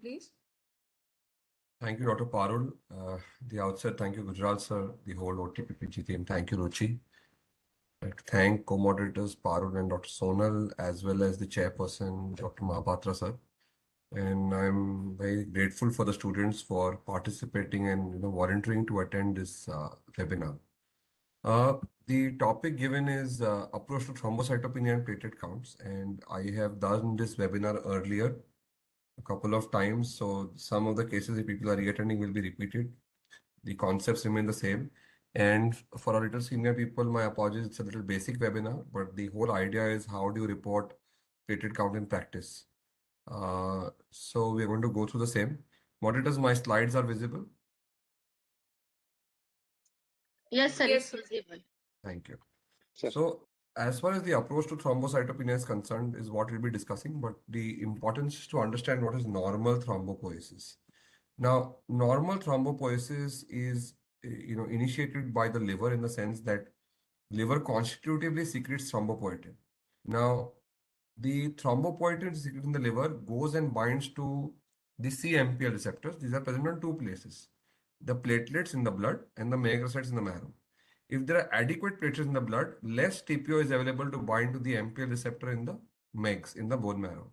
please. Thank you, Dr. Parul. The outset, thank you, Gujral sir, the whole OTPPG team. Thank you, Ruchi. I'd like to thank co-moderators Parul and Dr. Sonal, as well as the chairperson, Dr. Mahapatra sir. And I'm very grateful for the students for participating and volunteering to attend this webinar. The topic given is approach to thrombocytopenia and platelet counts, and I have done this webinar earlier a couple of times, so some of the cases that people are reattending will be repeated. The concepts remain the same. And for our little senior people, my apologies, it's a little basic webinar, but the whole idea is how do you report platelet count in practice. So we're going to go through the same. Moderators, my slides are visible. Yes, sir. Yes, It's visible. Thank you. Sir. So as far as the approach to thrombocytopenia is concerned is what we'll be discussing, but the importance is to understand what is normal thrombopoiesis. Now, normal thrombopoiesis is initiated by the liver in the sense that liver constitutively secretes thrombopoietin. Now, the thrombopoietin secreted in the liver goes and binds to the CMPL receptors. These are present in two places, the platelets in the blood and the megakaryocytes in the marrow. If there are adequate platelets in the blood, less TPO is available to bind to the MPL receptor in the megs, in the bone marrow.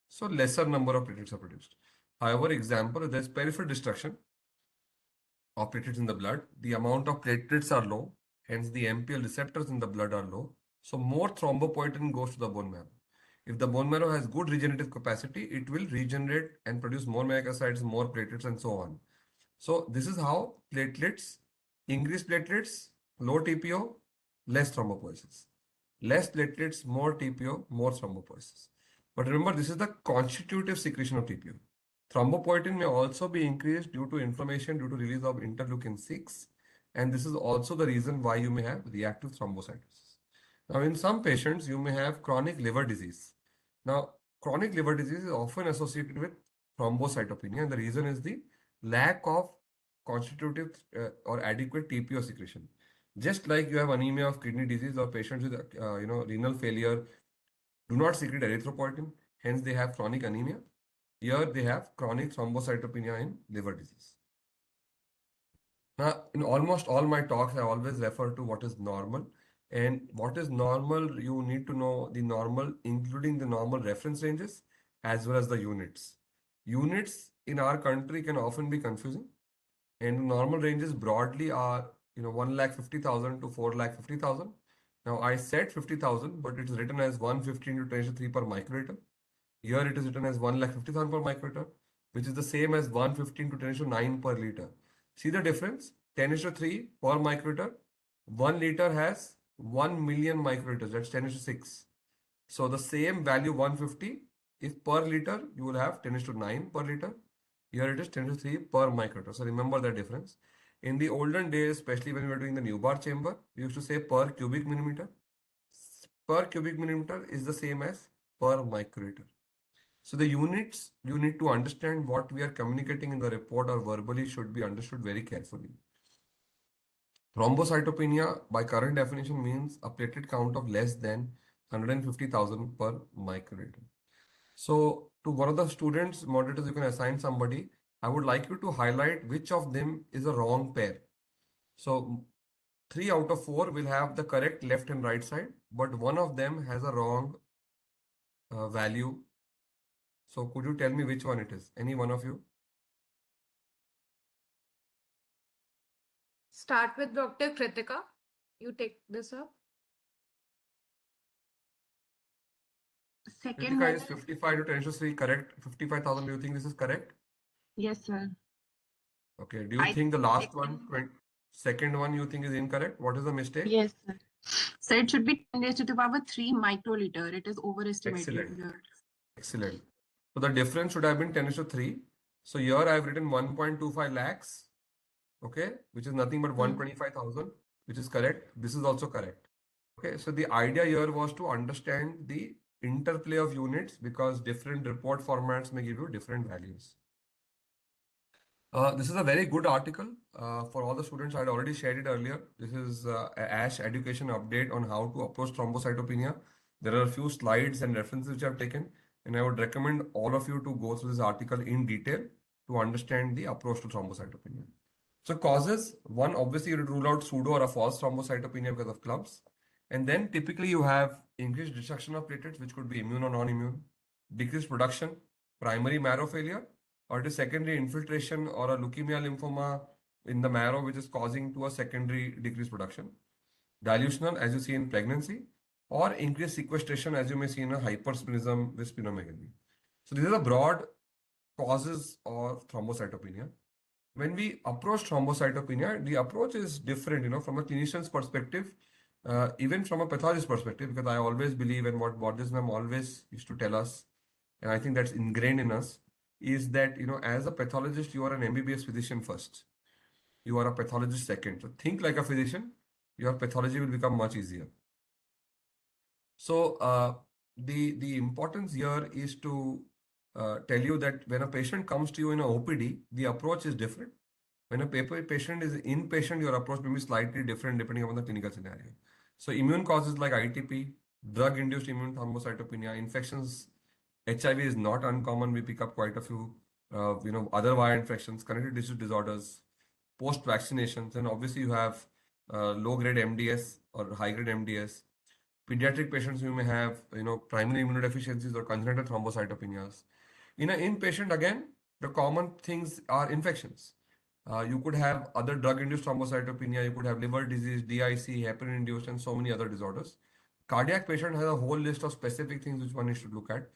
So lesser number of platelets are produced. However, example, if there's peripheral destruction of platelets in the blood, the amount of platelets are low, hence the MPL receptors in the blood are low. So more thrombopoietin goes to the bone marrow. If the bone marrow has good regenerative capacity, it will regenerate and produce more megakaryocytes, more platelets, and so on. So this is how platelets, increased platelets, low TPO, less thrombopoiesis. Less platelets, more TPO, more thrombopoiesis. But remember, this is the constitutive secretion of TPO. Thrombopoietin may also be increased due to inflammation due to release of interleukin 6. And this is also the reason why you may have reactive thrombocytosis. Now, in some patients, you may have chronic liver disease. Now, chronic liver disease is often associated with thrombocytopenia, and the reason is the lack of constitutive or adequate TPO secretion. Just like you have anemia of kidney disease or patients with renal failure do not secrete erythropoietin, hence they have chronic anemia. Here they have chronic thrombocytopenia in liver disease. Now, in almost all my talks, I always refer to what is normal. And what is normal, you need to know the normal, including the normal reference ranges, as well as the units. Units in our country can often be confusing. And normal ranges broadly are 1,50,000 to 4,50,000. Now I said 50,000, but it's written as 115 to 10 to 3 per microliter. Here it is written as 1,50,000 per microliter, which is the same as 115 to 10 to 9 per liter. See the difference? 10 to 3 per microliter. 1 liter has 1 million microliters. That's 10 to 6. So the same value 150, if per liter, you will have 10 to 9 per liter. Here it is 10 to 3 per microliter. So remember the difference. In the olden days, especially when we were doing the Newbar chamber, we used to say per cubic millimeter. Per cubic millimeter is the same as per microliter. So the units, you need to understand what we are communicating in the report or verbally should be understood very carefully. Thrombocytopenia, by current definition, means a platelet count of less than 150,000 per microliter. So to one of the students, moderators, you can assign somebody. I would like you to highlight which of them is a wrong pair. So 3 out of 4 will have the correct left and right side, but one of them has a wrong value. So could you tell me which one it is? Any one of you? Start with Dr. Kritika. You take this up. Second Kritika one. is 55 to 10 to 3 correct. 55,000. Do you think this is correct? Yes, sir. Okay. Do you think the last one, second one, you think is incorrect? What is the mistake? Yes, sir. So it should be 10 raised to the power 3 microliter. It is overestimated Excellent. here. Excellent. So the difference should have been 10 to 3. So here I have written 1.25 lakhs, okay, which is nothing but 125,000, which is correct. This is also correct. Okay, so the idea here was to understand the interplay of units because different report formats may give you different values. This is a very good article for all the students. I had already shared it earlier. This is a ASH education update on how to approach thrombocytopenia. There are a few slides and references which I have taken. And I would recommend all of you to go through this article in detail to understand the approach to thrombocytopenia. So causes, one, obviously you rule out pseudo or a false thrombocytopenia because of clumps. And then typically you have increased destruction of platelets, which could be immune or non-immune, decreased production, primary marrow failure, or it is secondary infiltration or a leukemia lymphoma in the marrow, which is causing to a secondary decreased production. Dilutional, as you see in pregnancy, or increased sequestration, as you may see in a hypersplenism with splenomegaly. So these are the broad causes of thrombocytopenia. When we approach thrombocytopenia, the approach is different, from a clinician's perspective, even from a pathologist perspective, because I always believe in what Borges ma'am always used to tell us, and I think that's ingrained in us, is that, as a pathologist, you are an MBBS physician first. You are a pathologist second. So think like a physician, your pathology will become much easier. So the importance here is to tell you that when a patient comes to you in a OPD, the approach is different. When a patient is inpatient, your approach may be slightly different depending upon the clinical scenario. So immune causes like ITP, drug-induced immune thrombocytopenia, infections, HIV is not uncommon. We pick up quite a few, other viral infections, connective tissue disorders, post-vaccinations, and obviously you have low-grade MDS or high-grade MDS. Pediatric patients, you may have, primary immunodeficiencies or congenital thrombocytopenias. In an inpatient, again, the common things are infections. You could have other drug-induced thrombocytopenia, you could have liver disease, DIC, heparin-induced, and so many other disorders. Cardiac patient has a whole list of specific things which one needs to look at.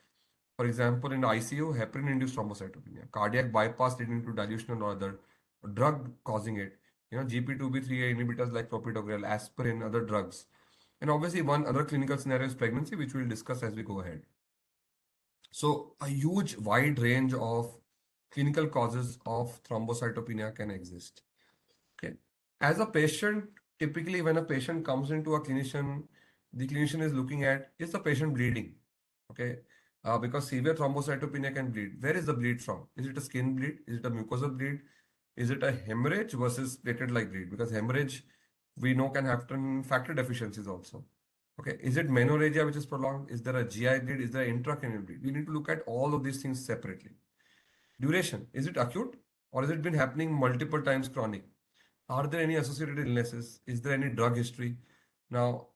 For example, in the ICU, heparin-induced thrombocytopenia, cardiac bypass leading to dilutional or other drug causing it. GP2B3A inhibitors like clopidogrel, aspirin, other drugs. And obviously, one other clinical scenario is pregnancy, which we'll discuss as we go ahead. So a huge wide range of clinical causes of thrombocytopenia can exist. Okay. As a patient, typically when a patient comes into a clinician, the clinician is looking at, is the patient bleeding? Okay. Because severe thrombocytopenia can bleed. Where is the bleed from? Is it a skin bleed? Is it a mucosal bleed? Is it a hemorrhage versus platelet-like bleed? Because hemorrhage, we know, can happen factor deficiencies also. Okay, is it menorrhagia which is prolonged? Is there a GI bleed? Is there an intracranial bleed? We need to look at all of these things separately. Duration, is it acute or has it been happening multiple times chronic? Are there any associated illnesses? Is there any drug history? Now,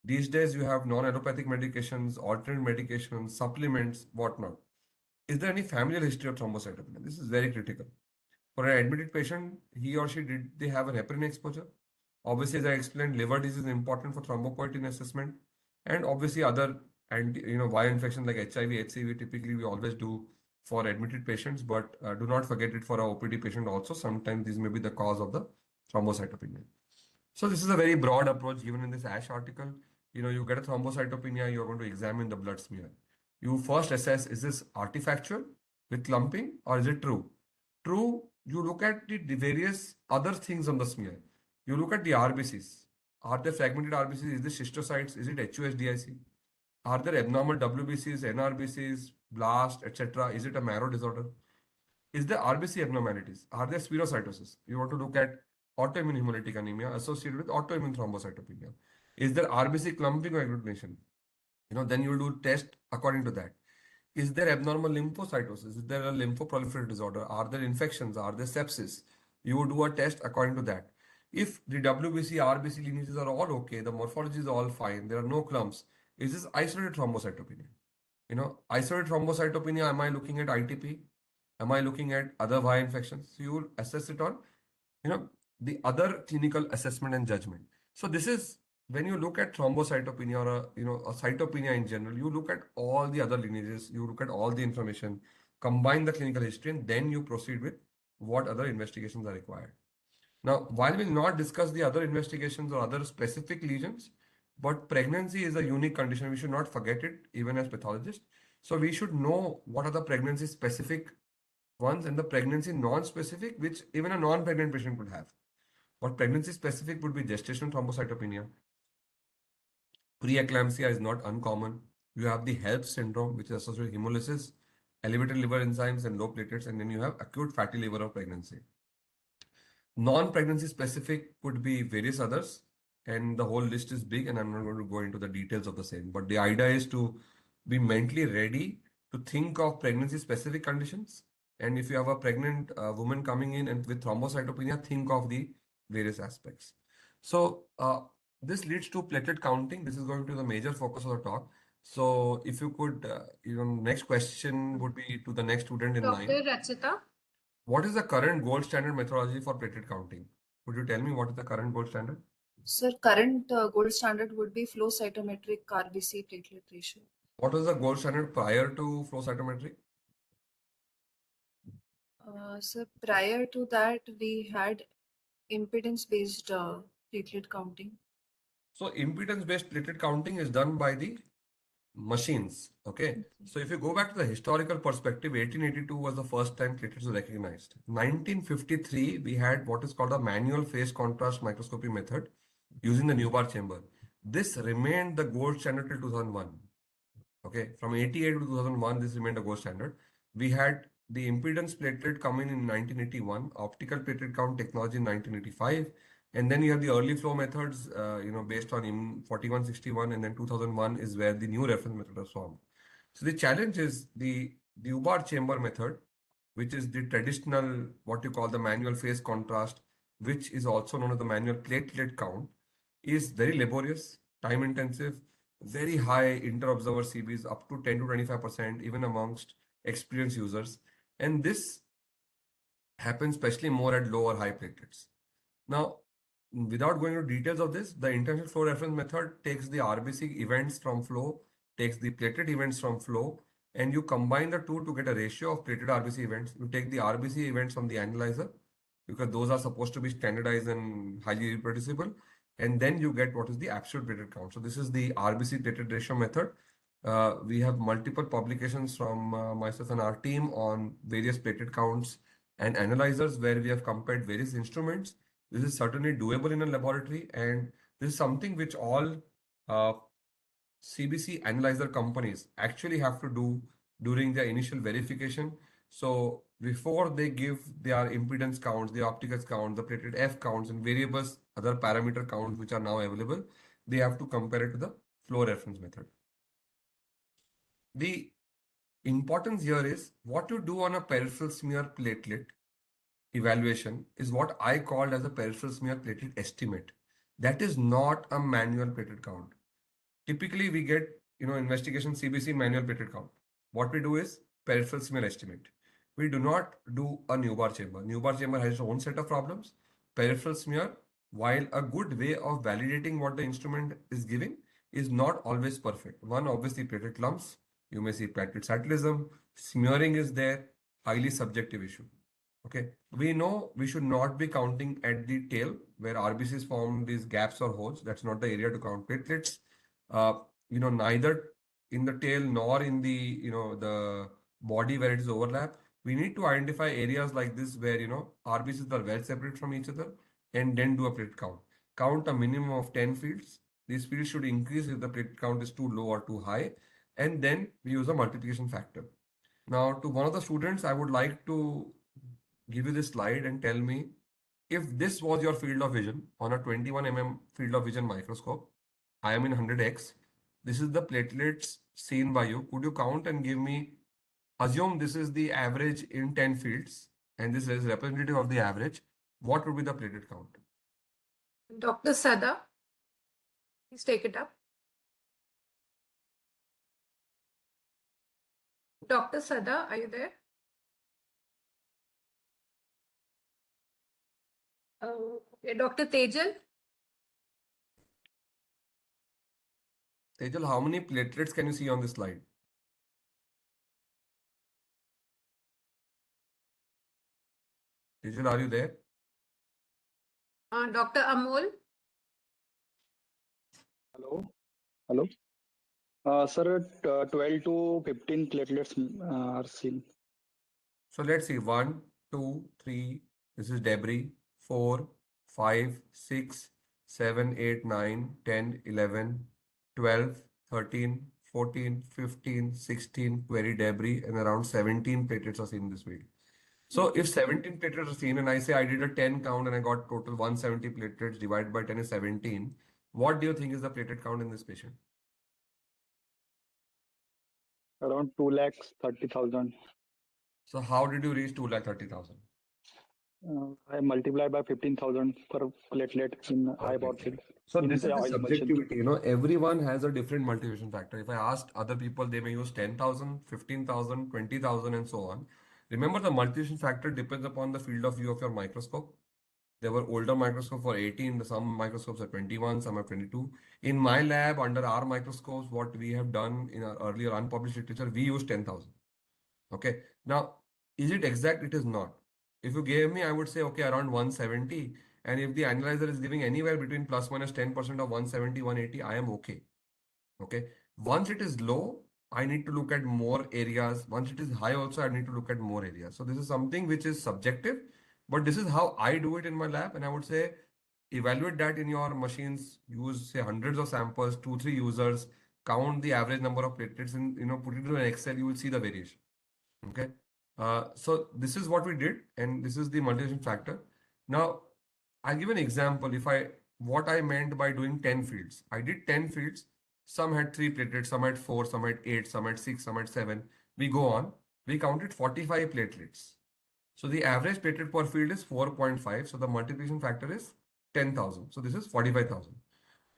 these days you have non-allopathic medications, alternate medications, supplements, whatnot. Is there any familial history of thrombocytopenia? This is very critical. For an admitted patient, he or she did they have an heparin exposure? Obviously, as I explained, liver disease is important for thrombopoietin assessment, and obviously other viral infections like HIV, HCV. Typically, we always do for admitted patients, but do not forget it for a OPD patient also. Sometimes these may be the cause of the thrombocytopenia. So this is a very broad approach given in this ASH article. You get a thrombocytopenia, you're going to examine the blood smear. You first assess, is this artifactual with clumping or is it true? True, you look at the various other things on the smear. You look at the RBCs. Are there fragmented RBCs? Is this schistocytes? Is it HUSDIC? Are there abnormal WBCs, NRBCs, blast, etc.? Is it a marrow disorder? Is there RBC abnormalities? Are there spherocytosis? You want to look at autoimmune hemolytic anemia associated with autoimmune thrombocytopenia. Is there RBC clumping or agglutination? Then you will do test according to that. Is there abnormal lymphocytosis? Is there a lymphoproliferative disorder? Are there infections? Are there sepsis? You would do a test according to that. If the WBC, RBC lineages are all okay, the morphology is all fine, there are no clumps, is this isolated thrombocytopenia? Isolated thrombocytopenia, am I looking at ITP? Am I looking at other viral infections? So you will assess it on, the other clinical assessment and judgment. So this is when you look at thrombocytopenia or a cytopenia in general, you look at all the other lineages, you look at all the information, combine the clinical history, and then you proceed with what other investigations are required. Now, while we'll not discuss the other investigations or other specific lesions, but pregnancy is a unique condition. We should not forget it, even as pathologists. So we should know what are the pregnancy specific ones and the pregnancy non-specific, which even a non-pregnant patient could have. What pregnancy specific would be gestational thrombocytopenia. Preeclampsia is not uncommon. You have the HELP syndrome, which is associated with hemolysis, elevated liver enzymes, and low platelets, and then you have acute fatty liver of pregnancy. Non-pregnancy specific could be various others, and the whole list is big, and I'm not going to go into the details of the same. But the idea is to be mentally ready to think of pregnancy-specific conditions. And if you have a pregnant woman coming in and with thrombocytopenia, think of the various aspects. So this leads to platelet counting. This is going to be the major focus of the talk. So if you could, next question would be to the next student in line. Dr. Rachita. What is the current gold standard methodology for platelet counting? Could you tell me what is the current gold standard? Sir, current gold standard would be flow cytometric RBC platelet ratio. What was the gold standard prior to flow cytometry? Sir, prior to that, we had impedance-based platelet counting. So impedance-based platelet counting is done by the machines. Okay. So if you go back to the historical perspective, 1882 was the first time platelets were recognized. 1953, we had what is called a manual phase contrast microscopy method using the Newbar chamber. This remained the gold standard till 2001. Okay. From 88 to 2001, this remained the gold standard. We had the impedance platelet coming in 1981, optical platelet count technology in 1985. And then you have the early flow methods, based on 4161, and then 2001 is where the new reference method was formed. So the challenge is the Newbar chamber method, which is the traditional, what you call the manual phase contrast, which is also known as the manual platelet count, is very laborious, time intensive, very high inter-observer CBs, up to 10 to 25%, even amongst experienced users. And this happens especially more at low or high platelets. Now, without going into details of this, the international flow reference method takes the RBC events from flow, takes the platelet events from flow, and you combine the two to get a ratio of platelet RBC events. You take the RBC events from the analyzer, because those are supposed to be standardized and highly reproducible, and then you get what is the absolute platelet count. So this is the RBC platelet ratio method. We have multiple publications from myself and our team on various platelet counts and analyzers where we have compared various instruments. This is certainly doable in a laboratory, and this is something which all CBC analyzer companies actually have to do during their initial verification. So before they give their impedance counts, the optics count, the platelet F counts, and various other parameter counts which are now available, they have to compare it to the flow reference method. The importance here is what you do on a peripheral smear platelet evaluation is what I called as a peripheral smear platelet estimate. That is not a manual platelet count. Typically, we get, investigation CBC manual platelet count. What we do is peripheral smear estimate. We do not do a Newbar chamber. Newbar chamber has its own set of problems. Peripheral smear, while a good way of validating what the instrument is giving, is not always perfect. One, obviously, platelet clumps. You may see platelet cyclism. Smearing is there. Highly subjective issue. Okay, we know we should not be counting at the tail where RBCs form these gaps or holes. That's not the area to count platelets. Neither in the tail nor in the the body where it is overlap. We need to identify areas like this where RBCs are well separated from each other, and then do a platelet count. Count a minimum of 10 fields. These fields should increase if the platelet count is too low or too high, and then we use a multiplication factor. Now, to one of the students, I would like to give you this slide and tell me if this was your field of vision on a 21 mm field of vision microscope. I am in 100x. This is the platelets seen by you. Could you count and give me, assume this is the average in 10 fields and this is representative of the average. What would be the platelet count? Dr. Sada, please take it up. Dr. Sada, are you there? Okay, Dr. Tejal. Tejal, how many platelets can you see on this slide? Tejal, are you there? Dr. Amol. Hello. Sir, 12 to 15 platelets are seen. So let's see, 1, 2, 3, this is debris, 4, 5, 6, 7, 8, 9, 10, 11, 12, 13, 14, 15, 16, query debris, and around 17 platelets are seen in this field. So if 17 platelets are seen and I say I did a 10 count and I got total 170 platelets, divided by 10 is 17, what do you think is the platelet count in this patient? Around 2,30,000. So how did you reach 2,30,000? I multiplied by 15,000 per platelet in Perfect. So in this is the the machine. subjectivity. Everyone has a different multiplication factor. If I asked other people, they may use 10,000, 15,000, 20,000, and so on. Remember, the multiplication factor depends upon the field of view of your microscope. There were older microscopes for 18, some microscopes are 21, some are 22. In my lab, under our microscopes, what we have done in our earlier unpublished literature, we use 10,000. Okay. Now, is it exact? It is not. If you gave me, I would say, okay, around 170. And if the analyzer is giving anywhere between plus minus 10% of 170, 180, I am okay. Okay. Once it is low, I need to look at more areas. Once it is high also, I need to look at more areas. So this is something which is subjective, but this is how I do it in my lab. And I would say, evaluate that in your machines, use say hundreds of samples, 2, 3 users, count the average number of platelets and put it into an Excel, you will see the variation. Okay. So this is what we did, and this is the multiplication factor. Now, I'll give an example. What I meant by doing 10 fields. I did 10 fields. Some had 3 platelets, some had 4, some had 8, some had 6, some had 7. We go on. We counted 45 platelets. So the average platelet per field is 4.5. So the multiplication factor is 10,000. So this is 45,000.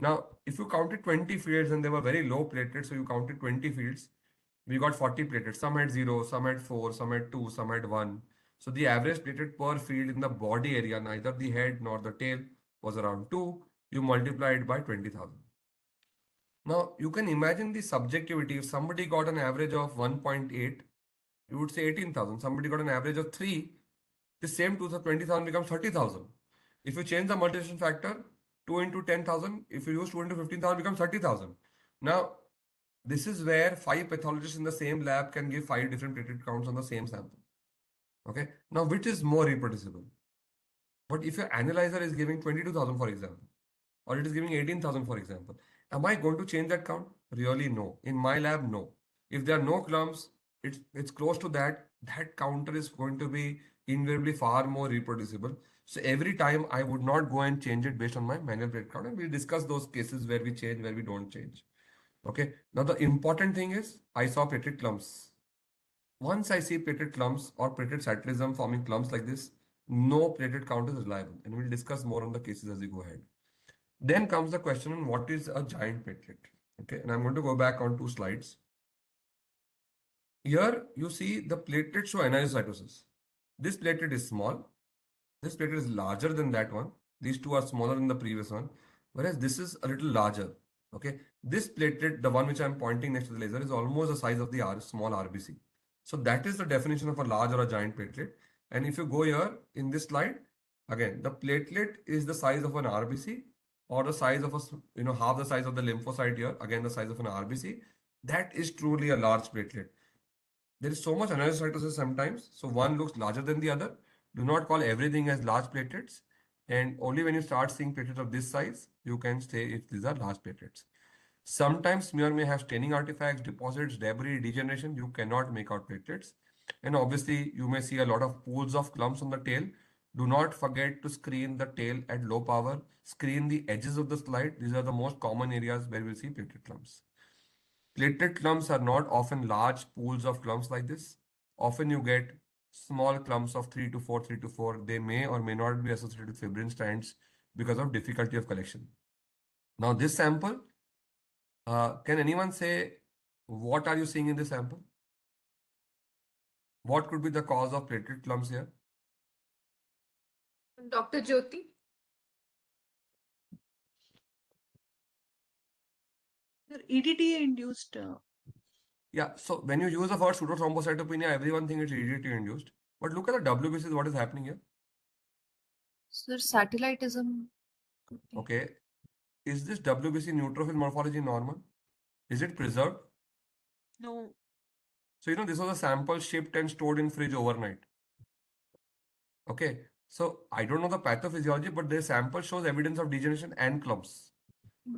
Now, if you counted 20 fields and they were very low platelets, so you counted 20 fields, we got 40 platelets. Some had 0, some had 4, some had 2, some had 1. So the average platelet per field in the body area, neither the head nor the tail, was around 2. You multiply it by 20,000. Now, you can imagine the subjectivity. If somebody got an average of 1.8, you would say 18,000. Somebody got an average of 3, the same 20,000 becomes 30,000. If you change the multiplication factor, 2 into 10,000, if you use 2 into 15,000, becomes 30,000. Now, this is where 5 pathologists in the same lab can give 5 different platelet counts on the same sample. Okay. Now, which is more reproducible? But if your analyzer is giving 22,000, for example, or it is giving 18,000, for example, am I going to change that count? Really, no. In my lab, no. If there are no clumps, it's close to that. That counter is going to be invariably far more reproducible. So every time I would not go and change it based on my manual platelet count, and we'll discuss those cases where we change, where we don't change. Okay. Now the important thing is I saw platelet clumps. Once I see platelet clumps or platelet cytosism forming clumps like this, no platelet count is reliable. And we'll discuss more on the cases as we go ahead. Then comes the question on what is a giant platelet. Okay. And I'm going to go back on 2 slides. Here you see the platelet show anisocytosis. This platelet is small. This platelet is larger than that one. These two are smaller than the previous one. Whereas this is a little larger. Okay. This platelet, the one which I'm pointing next to the laser, is almost the size of the small RBC. So that is the definition of a large or a giant platelet. And if you go here in this slide, again, the platelet is the size of an RBC or the size of a, half the size of the lymphocyte here, again, the size of an RBC. That is truly a large platelet. There is so much anisocytosis sometimes. So one looks larger than the other. Do not call everything as large platelets. And only when you start seeing platelets of this size, you can say if these are large platelets. Sometimes smear may have staining artifacts, deposits, debris, degeneration. You cannot make out platelets. And obviously, you may see a lot of pools of clumps on the tail. Do not forget to screen the tail at low power. Screen the edges of the slide. These are the most common areas where we'll see platelet clumps. Platelet clumps are not often large pools of clumps like this. Often you get small clumps of 3 to 4, 3 to 4. They may or may not be associated with fibrin strands because of difficulty of collection. Now this sample, can anyone say what are you seeing in this sample? What could be the cause of platelet clumps here? Dr. Jyoti? EDTA induced. Yeah, so when you use the word pseudothrombocytopenia, everyone thinks it's EDT induced. But look at the WBCs, what is happening here? Sir, satellitism. Okay. Is this WBC neutrophil morphology normal? Is it preserved? No. So, this was a sample shipped and stored in fridge overnight. Okay. So, I don't know the pathophysiology, but the sample shows evidence of degeneration and clumps.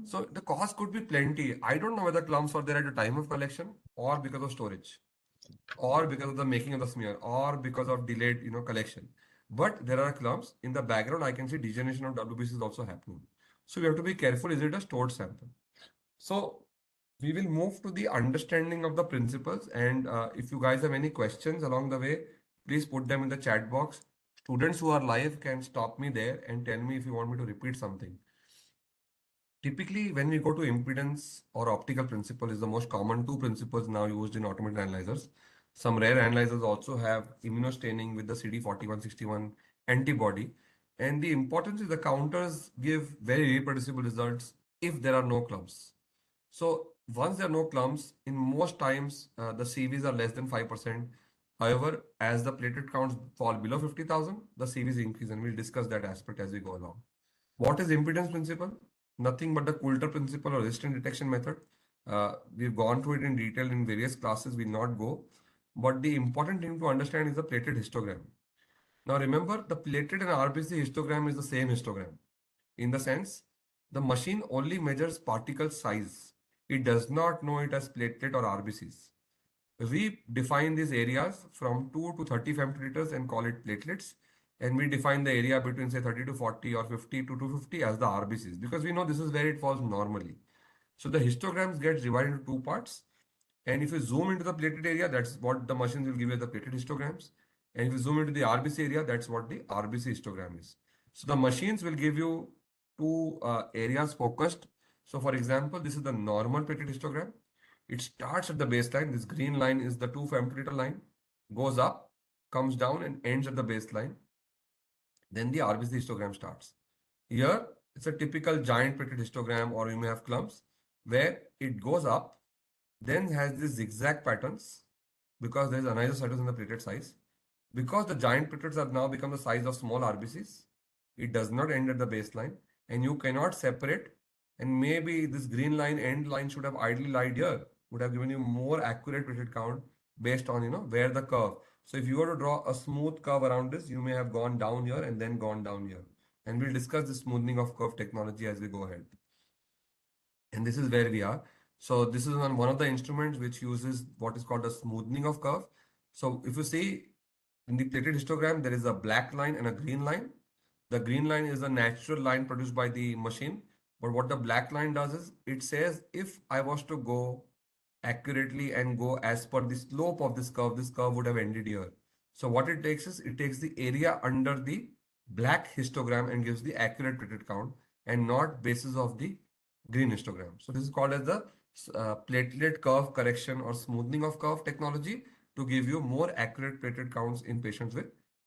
So, the cause could be plenty. I don't know whether clumps were there at the time of collection or because of storage or because of the making of the smear or because of delayed, collection. But there are clumps. In the background, I can see degeneration of WBC is also happening. So, we have to be careful. Is it a stored sample? So, we will move to the understanding of the principles. And if you guys have any questions along the way, please put them in the chat box. Students who are live can stop me there and tell me if you want me to repeat something. Typically, when we go to impedance or optical principle is the most common two principles now used in automated analyzers. Some rare analyzers also have immunostaining with the CD4161 antibody. And the importance is the counters give very reproducible results if there are no clumps. So once there are no clumps, in most times the CVs are less than 5%. However, as the platelet counts fall below 50,000, the CVs increase, and we'll discuss that aspect as we go along. What is impedance principle? Nothing but the Coulter principle or resistant detection method. We've gone through it in detail in various classes, we'll not go. But the important thing to understand is the platelet histogram. Now remember, the platelet and RBC histogram is the same histogram. In the sense, the machine only measures particle size. It does not know it as platelet or RBCs. We define these areas from 2 to 30 femtoliters and call it platelets. And we define the area between say 30 to 40 or 50 to 250 as the RBCs, because we know this is where it falls normally. So the histograms get divided into two parts. And if you zoom into the platelet area, that's what the machines will give you the platelet histograms. And if you zoom into the RBC area, that's what the RBC histogram is. So the machines will give you two areas focused. So for example, this is the normal platelet histogram. It starts at the baseline. This green line is the 2 femtoliter line, goes up, comes down and ends at the baseline. Then the RBC histogram starts. Here, it's a typical giant platelet histogram, or you may have clumps, where it goes up, then has these zigzag patterns because there is anisocytosis in the platelet size. Because the giant platelets have now become the size of small RBCs, it does not end at the baseline, and you cannot separate. And maybe this green line end line should have ideally lied here, would have given you more accurate platelet count based on where the curve. So if you were to draw a smooth curve around this, you may have gone down here and then gone down here. And we'll discuss the smoothing of curve technology as we go ahead. And this is where we are. So this is one of the instruments which uses what is called a smoothing of curve. So if you see in the platelet histogram, there is a black line and a green line. The green line is a natural line produced by the machine. But what the black line does is it says if I was to go accurately and go as per the slope of this curve would have ended here. So what it takes is it takes the area under the black histogram and gives the accurate platelet count and not basis of the green histogram. So this is called as the platelet curve correction or smoothing of curve technology to give you more accurate platelet counts in patients with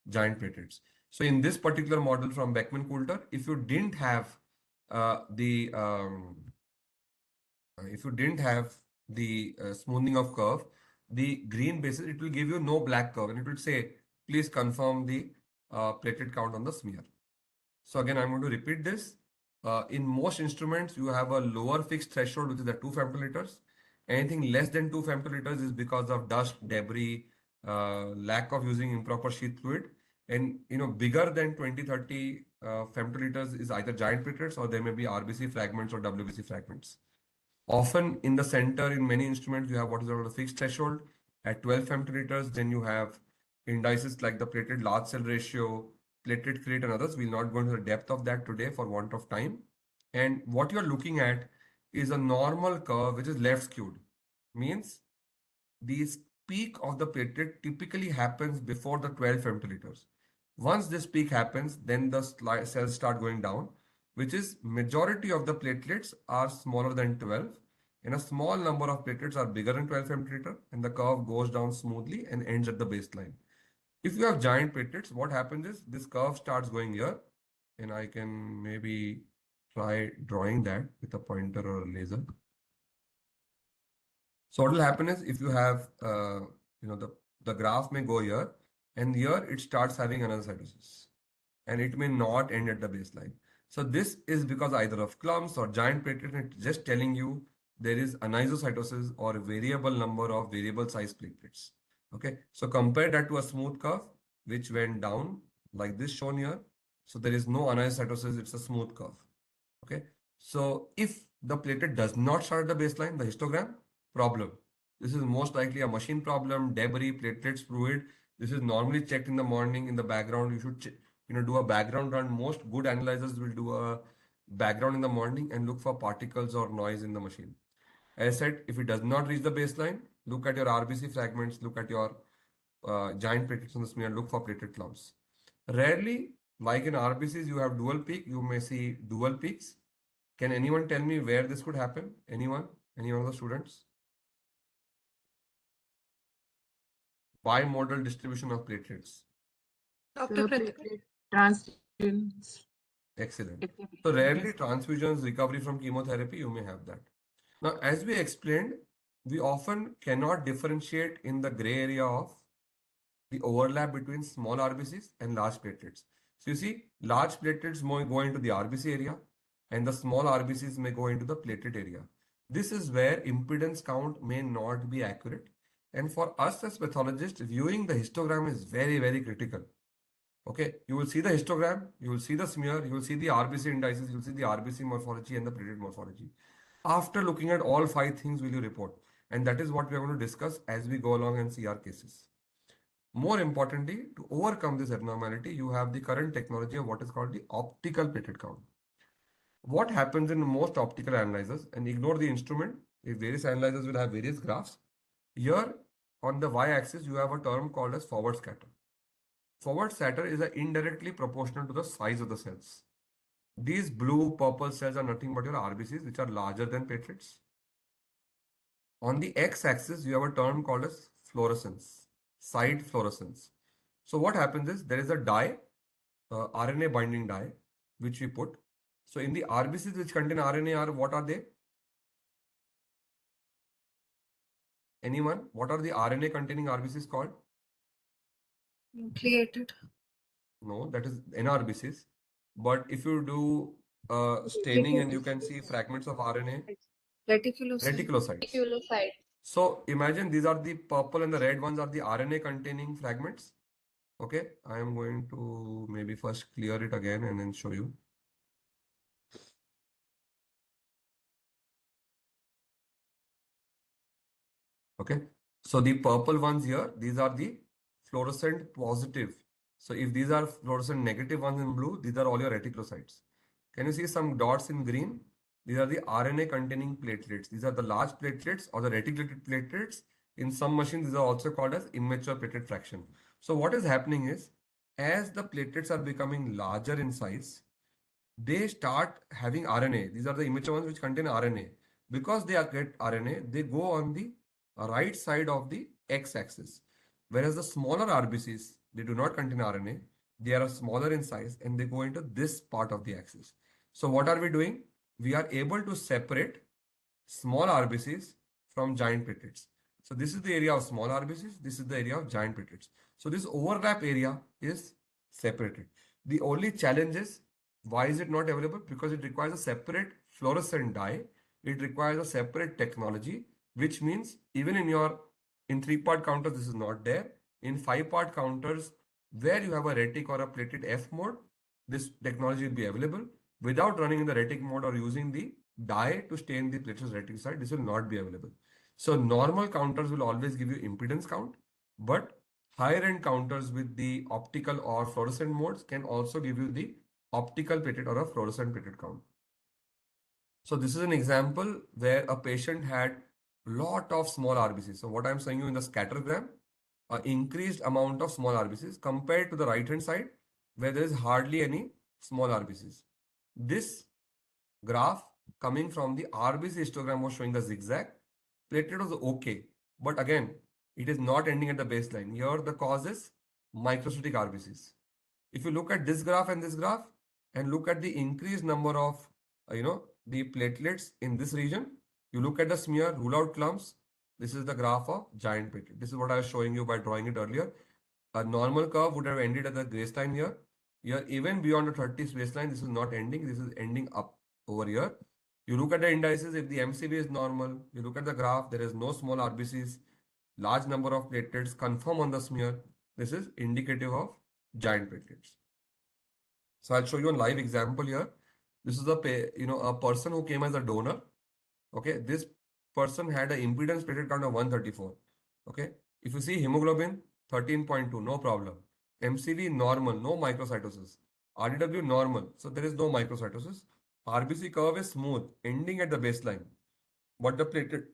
giant platelets. So in this particular model from Beckman-Coulter, if you didn't have the smoothing of curve, the green basis, it will give you no black curve and it will say, please confirm the platelet count on the smear. So again, I'm going to repeat this. In most instruments, you have a lower fixed threshold, which is the 2 femtoliters. Anything less than 2 femtoliters is because of dust, debris, lack of using improper sheath fluid. And bigger than 20-30 femtoliters is either giant platelets or there may be RBC fragments or WBC fragments. Often in the center, in many instruments, you have what is called a fixed threshold at 12 femtoliters. Then you have indices like the platelet large cell ratio, platelet create and others. We'll not go into the depth of that today for want of time. And what you're looking at is a normal curve which is left skewed. Means the peak of the platelet typically happens before the 12 femtoliters. Once this peak happens, then the cells start going down, which is majority of the platelets are smaller than 12 and a small number of platelets are bigger than 12 femtoliter, and the curve goes down smoothly and ends at the baseline. If you have giant platelets, what happens is this curve starts going here, and I can maybe try drawing that with a pointer or a laser. So what will happen is if you have, the graph may go here, and here it starts having anisocytosis, and it may not end at the baseline. So this is because either of clumps or giant platelets, and it's just telling you there is anisocytosis or a variable number of variable size platelets. Okay, so compare that to a smooth curve which went down like this shown here. So there is no anisocytosis, it's a smooth curve. Okay, so if the platelet does not start at the baseline, the histogram, problem. This is most likely a machine problem, debris, platelets, fluid. This is normally checked in the morning in the background. You should do a background run. Most good analyzers will do a background in the morning and look for particles or noise in the machine. As I said, if it does not reach the baseline, look at your RBC fragments, look at your giant platelets on the smear, look for platelet clumps. Rarely, like in RBCs, you have dual peak, you may see dual peaks. Can anyone tell me where this could happen? Anyone? Any one of the students? Bimodal distribution of platelets. Dr. The Kritika. platelet transfusions. Excellent. If they- So rarely transfusions, recovery from chemotherapy, you may have that. Now, as we explained, we often cannot differentiate in the gray area of the overlap between small RBCs and large platelets. So you see, large platelets may go into the RBC area and the small RBCs may go into the platelet area. This is where impedance count may not be accurate. And for us as pathologists, viewing the histogram is very, very critical. Okay, you will see the histogram, you will see the smear, you will see the RBC indices, you will see the RBC morphology and the platelet morphology. After looking at all 5 things, will you report? And that is what we are going to discuss as we go along and see our cases. More importantly, to overcome this abnormality, you have the current technology of what is called the optical platelet count. What happens in most optical analyzers, and ignore the instrument, if various analyzers will have various graphs. Here on the y-axis, you have a term called as forward scatter. Forward scatter is indirectly proportional to the size of the cells. These blue, purple cells are nothing but your RBCs, which are larger than platelets. On the x-axis, you have a term called as fluorescence, side fluorescence. So what happens is there is a dye, RNA binding dye, which we put. So in the RBCs which contain RNA, what are they? Anyone? What are the RNA containing RBCs called? Nucleated. No, that is NRBCs. But if you do staining and you can see fragments of RNA, Reticulocyte. reticulocytes. So imagine these are the purple and the red ones are the RNA containing fragments. Okay, I am going to maybe first clear it again and then show you. Okay, so the purple ones here, these are the fluorescent positive. So if these are fluorescent negative ones in blue, these are all your reticulocytes. Can you see some dots in green? These are the RNA containing platelets. These are the large platelets or the reticulated platelets. In some machines, these are also called as immature platelet fraction. So what is happening is, as the platelets are becoming larger in size, they start having RNA. These are the immature ones which contain RNA. Because they get RNA, they go on the right side of the x-axis. Whereas the smaller RBCs, they do not contain RNA. They are smaller in size and they go into this part of the axis. So what are we doing? We are able to separate small RBCs from giant platelets. So this is the area of small RBCs. This is the area of giant platelets. So this overlap area is separated. The only challenge is, why is it not available? Because it requires a separate fluorescent dye. It requires a separate technology, which means even in 3-part counters, this is not there. In 5-part counters, where you have a retic or a platelet F mode, this technology will be available. Without running in the retic mode or using the dye to stain the platelets reticulocyte, this will not be available. So normal counters will always give you impedance count, but higher end counters with the optical or fluorescent modes can also give you the optical platelet or a fluorescent platelet count. So this is an example where a patient had lot of small RBCs. So what I'm showing you in the scattergram, increased amount of small RBCs compared to the right hand side where there is hardly any small RBCs. This graph coming from the RBC histogram was showing the zigzag. Platelet was okay, but again, it is not ending at the baseline. Here the cause is microscopic RBCs. If you look at this graph and look at the increased number of the platelets in this region, you look at the smear, rule out clumps. This is the graph of giant platelet. This is what I was showing you by drawing it earlier. A normal curve would have ended at the baseline here. Here, even beyond the 30th baseline, this is not ending. This is ending up over here. You look at the indices, if the MCV is normal, you look at the graph, there is no small RBCs, large number of platelets confirm on the smear. This is indicative of giant platelets. So I'll show you a live example here. This is a person who came as a donor. Okay, this person had an impedance platelet count of 134. Okay, if you see hemoglobin 13.2, no problem. MCV normal, no microcytosis. RDW normal, so there is no microcytosis. RBC curve is smooth, ending at the baseline. but the platelet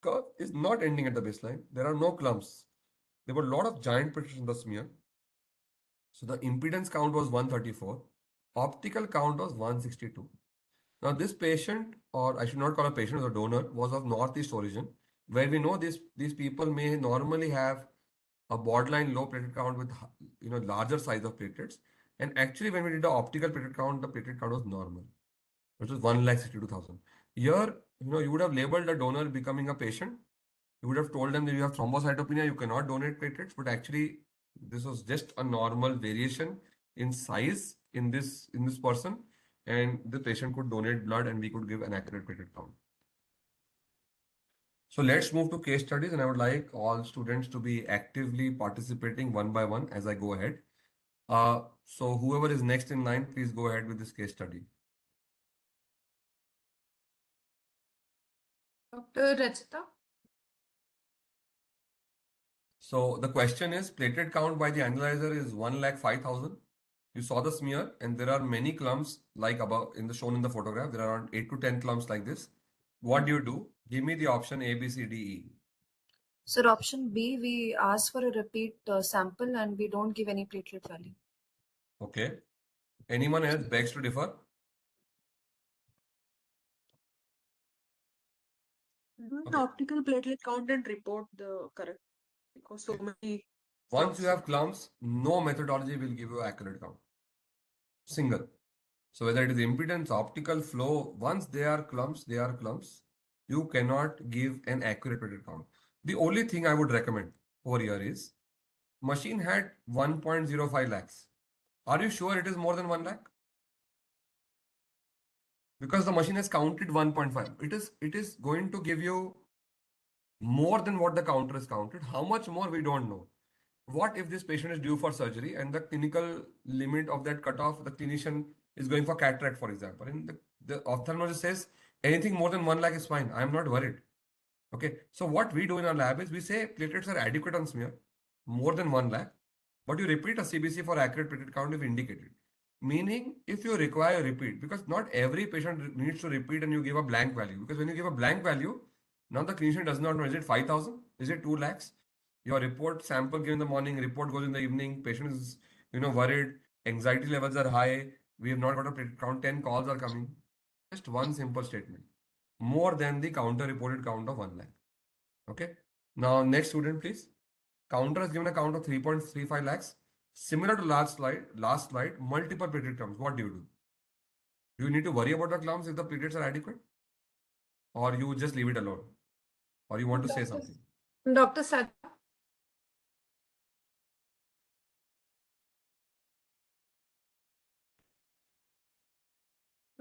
curve is not ending at the baseline. There are no clumps. There were a lot of giant platelets in the smear. So the impedance count was 134. Optical count was 162. Now this patient, or I should not call a patient, as a donor, was of Northeast origin, where we know these people may normally have a borderline low platelet count with larger size of platelets. And actually, when we did the optical platelet count, the platelet count was normal, which was 1,62,000. Here, you would have labeled the donor becoming a patient. You would have told them that you have thrombocytopenia, you cannot donate platelets, but actually, this was just a normal variation in size in this person, and the patient could donate blood, and we could give an accurate platelet count. So let's move to case studies, and I would like all students to be actively participating one by one as I go ahead. So whoever is next in line, please go ahead with this case study. Dr. Rachita. So the question is, platelet count by the analyzer is 1,05,000. You saw the smear, and there are many clumps like above shown in the photograph. There are around 8 to 10 clumps like this. What do? Give me the option A, B, C, D, E. Sir, option B, we ask for a repeat sample and we don't give any platelet value. Okay. Anyone else begs to differ? Do an Okay. optical platelet count and report the correct, because so many Once you clumps. have clumps, no methodology will give you accurate count. Single. So whether it is impedance, optical flow, once they are clumps, they are clumps. You cannot give an accurate platelet count. The only thing I would recommend over here is, machine had 1.05 lakhs. Are you sure it is more than 1 lakh? Because the machine has counted 1.5. It is going to give you more than what the counter has counted. How much more, we don't know. What if this patient is due for surgery and the clinical limit of that cutoff, the clinician is going for cataract, for example, and the ophthalmologist says anything more than 1 lakh is fine. I'm not worried. Okay. So what we do in our lab is we say platelets are adequate on smear, more than 1 lakh, but you repeat a CBC for accurate platelet count if indicated. Meaning, if you require a repeat, because not every patient needs to repeat and you give a blank value. Because when you give a blank value, now the clinician does not know, is it 5,000? Is it 2 lakhs? Your report sample given in the morning, report goes in the evening, patient is, worried, anxiety levels are high, we have not got a platelet count, 10 calls are coming. Just one simple statement. More than the counter reported count of 1 lakh. Okay. Now, next student, please. Counter has given a count of 3.35 lakhs. Similar to last slide, multiple platelet counts. What do? Do you need to worry about the clumps if the platelets are adequate? Or you just leave it alone? Or you want to say something? Dr. Sad.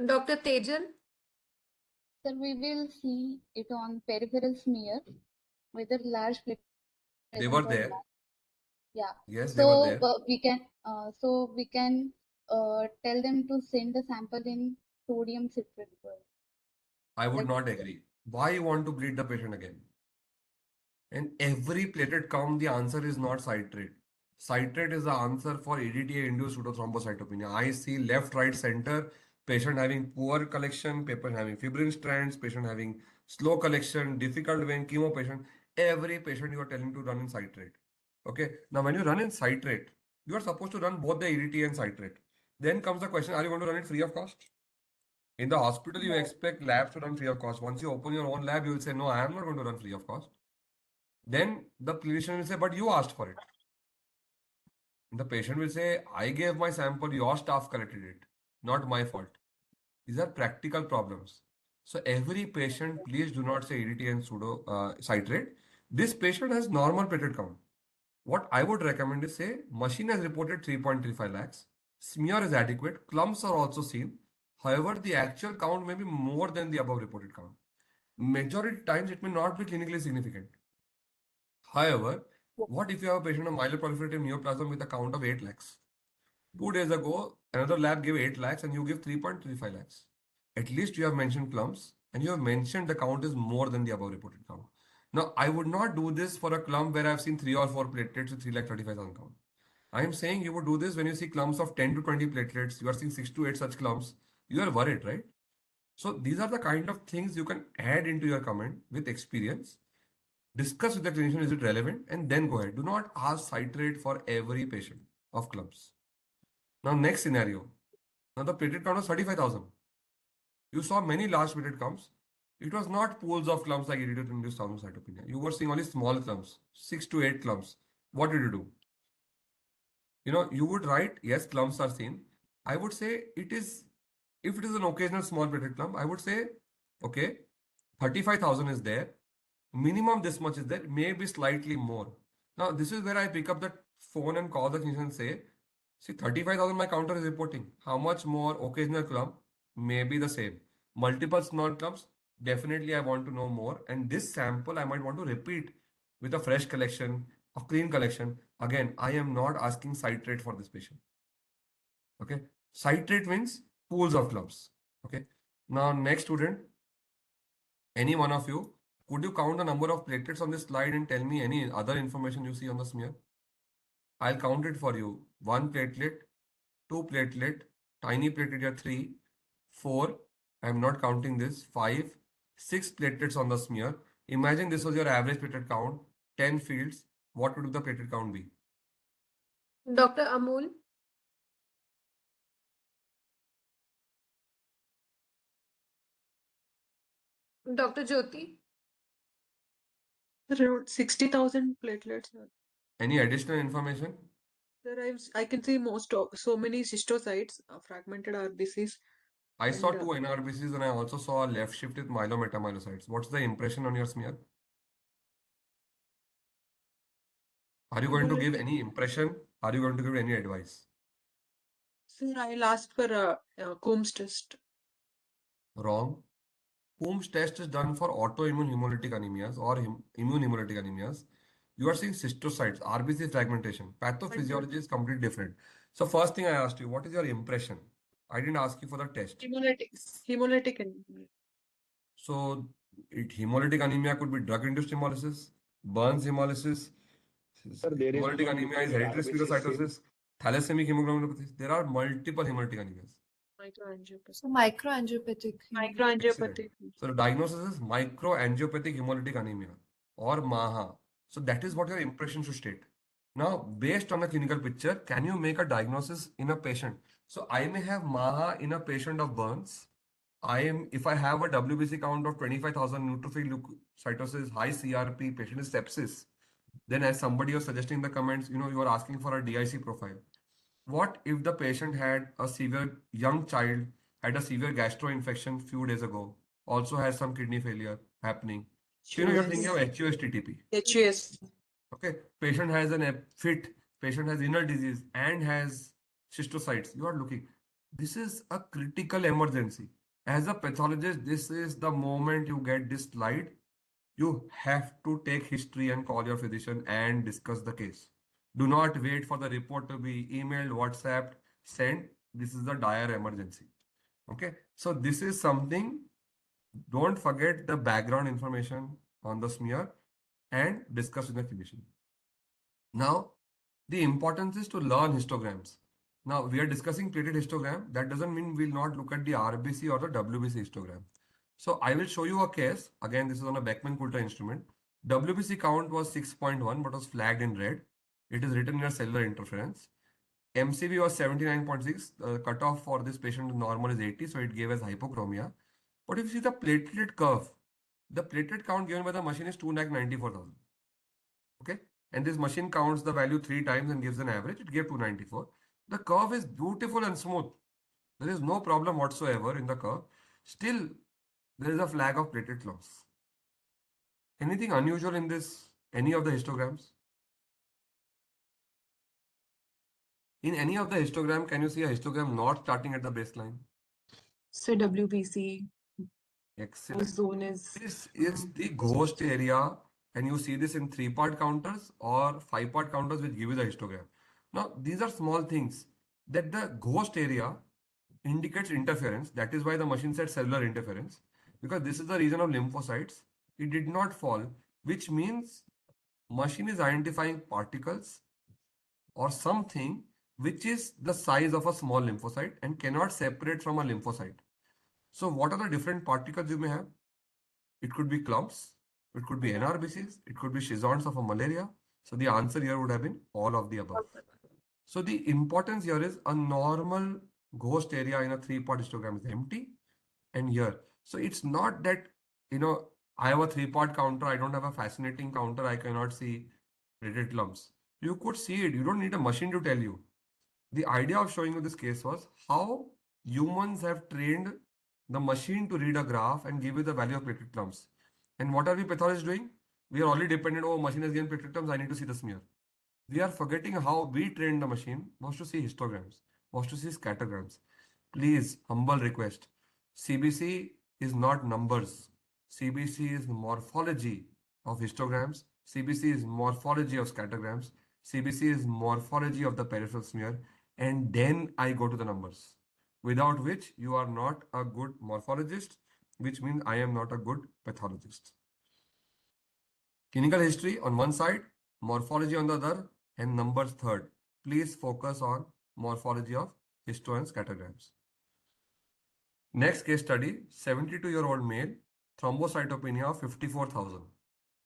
Dr. Tejal. Sir, we will see it on peripheral smear, whether large platelets They were or there. not. Yeah. Yes, they were So there. we can tell them to send the sample in sodium citrate. I would Like- not agree. Why you want to bleed the patient again? And every platelet count, the answer is not citrate. Citrate is the answer for ADTA-induced pseudothrombocytopenia. I see left, right, center, patient having poor collection, patient having fibrin strands, patient having slow collection, difficult vein, chemo patient. Every patient you are telling to run in citrate. Okay. Now, when you run in citrate, you are supposed to run both the ADTA and citrate. Then comes the question, are you going to run it free of cost? In the hospital, you No. expect labs to run free of cost. Once you open your own lab, you will say, no, I am not going to run free of cost. Then the clinician will say, but you asked for it. And the patient will say, I gave my sample, your staff collected it, not my fault. These are practical problems. So every patient, please do not say EDT and pseudo citrate. This patient has normal platelet count. What I would recommend is say, machine has reported 3.35 lakhs. Smear is adequate. Clumps are also seen. However, the actual count may be more than the above reported count. Majority times it may not be clinically significant. However, what if you have a patient of myeloproliferative neoplasm with a count of 8 lakhs? 2 days ago, another lab gave 8 lakhs and you give 3.35 lakhs. At least you have mentioned clumps and you have mentioned the count is more than the above reported count. Now, I would not do this for a clump where I've seen 3 or 4 platelets with 3,35,000 count. I am saying you would do this when you see clumps of 10 to 20 platelets, you are seeing 6 to 8 such clumps, you are worried, right? So these are the kind of things you can add into your comment with experience. Discuss with the clinician, is it relevant? And then go ahead. Do not ask citrate for every patient of clumps. Now, next scenario. Now, the platelet count was 35,000. You saw many large platelet counts. It was not pools of clumps like idiot-induced thrombocytopenia. You were seeing only small clumps, 6 to 8 clumps. What did you do? You would write, yes, clumps are seen. I would say it is, if it is an occasional small platelet clump, I would say, okay, 35,000 is there. Minimum this much is there, maybe slightly more. Now, this is where I pick up the phone and call the clinician and say, see, 35,000 my counter is reporting. How much more occasional clump? Maybe the same. Multiple small clumps? Definitely I want to know more. And this sample I might want to repeat with a fresh collection, a clean collection. Again, I am not asking citrate for this patient. Okay. Citrate means pools of clumps. Okay. Now, next student, any one of you, could you count the number of platelets on this slide and tell me any other information you see on the smear? I'll count it for you. 1 platelet, 2 platelet, tiny platelet here 3, 4, I'm not counting this, 5, 6 platelets on the smear. Imagine this was your average platelet count, 10 fields. What would the platelet count be? Dr. Amul. Dr. Jyoti. Around 60,000 platelets. Any additional information? Sir, I can see so many schistocytes, fragmented RBCs. I saw And, 2 NRBCs and I also saw a left shift with myelometamyelocytes. What's the impression on your smear? Are you going to give any impression? Are you going to give any advice? Sir, I'll ask for a Coombs test. Wrong. Coombs test is done for autoimmune hemolytic anemias or immune hemolytic anemias. You are seeing cystocytes, RBC fragmentation. Pathophysiology is completely different. So first thing I asked you, what is your impression? I didn't ask you for the test. Hemolytic anemia. So hemolytic anemia could be drug-induced hemolysis, Burns hemolysis. Sir, there is Hemolytic one anemia is where hereditary RBC is seen. spherocytosis, thalassemia hemoglobinopathy. There are multiple hemolytic anemias. Microangiopathic. So microangiopathic. Microangiopathic. So the diagnosis is microangiopathic hemolytic anemia or MAHA. So that is what your impression should state. Now, based on a clinical picture, can you make a diagnosis in a patient? So I may have MAHA in a patient of Burns. If I have a WBC count of 25,000 neutrophil leukocytosis, high CRP, patient is sepsis, then as somebody was suggesting in the comments, you are asking for a DIC profile. What if the patient had a severe, young child, had a severe gastroinfection few days ago, also has some kidney failure happening? So, you're thinking of HUS-TTP. HUS. Okay, patient has an fit, patient has renal disease and has schistocytes. You are looking. This is a critical emergency. As a pathologist, this is the moment you get this slide. You have to take history and call your physician and discuss the case. Do not wait for the report to be emailed, WhatsApped, sent. This is a dire emergency. Okay, so this is something. Don't forget the background information on the smear and discuss with the clinician. Now, the importance is to learn histograms. Now, we are discussing platelet histogram. That doesn't mean we'll not look at the RBC or the WBC histogram. So, I will show you a case. Again, this is on a Beckman-Coulter instrument. WBC count was 6.1 but was flagged in red. It is written in a cellular interference. MCV was 79.6. Cutoff for this patient normal is 80, so it gave us hypochromia. But if you see the platelet curve, the platelet count given by the machine is 294,000. Okay, and this machine counts the value 3 times and gives an average. It gave 294. The curve is beautiful and smooth. There is no problem whatsoever in the curve. Still, there is a flag of platelet loss. Anything unusual in this? Any of the histograms? In any of the histogram, can you see a histogram not starting at the baseline? So WBC Excellent. zone is This is the ghost area, and you see this in 3-part counters or 5-part counters which give you the histogram. Now, these are small things that the ghost area indicates interference. That is why the machine said cellular interference, because this is the region of lymphocytes. It did not fall, which means machine is identifying particles or something which is the size of a small lymphocyte and cannot separate from a lymphocyte. So what are the different particles you may have? It could be clumps, it could be NRBCs, it could be schizons of a malaria. So the answer here would have been all of the above. So the importance here is a normal ghost area in a 3-part histogram is empty, and here. So it's not that, I have a 3-part counter, I don't have a fascinating counter, I cannot see plated lumps. You could see it, you don't need a machine to tell you. The idea of showing you this case was how humans have trained the machine to read a graph and give you the value of platelet clumps. And what are we pathologists doing? We are only dependent, oh, machine has given platelet clumps, I need to see the smear. We are forgetting how we trained the machine was to see histograms, was to see scattergrams. Please, humble request. CBC is not numbers. CBC is morphology of histograms. CBC is morphology of scattergrams. CBC is morphology of the peripheral smear. And then I go to the numbers. Without which you are not a good morphologist, which means I am not a good pathologist. Clinical history on one side, morphology on the other, and numbers third. Please focus on morphology of histo and scattergrams. Next case study, 72-year-old male, thrombocytopenia of 54,000.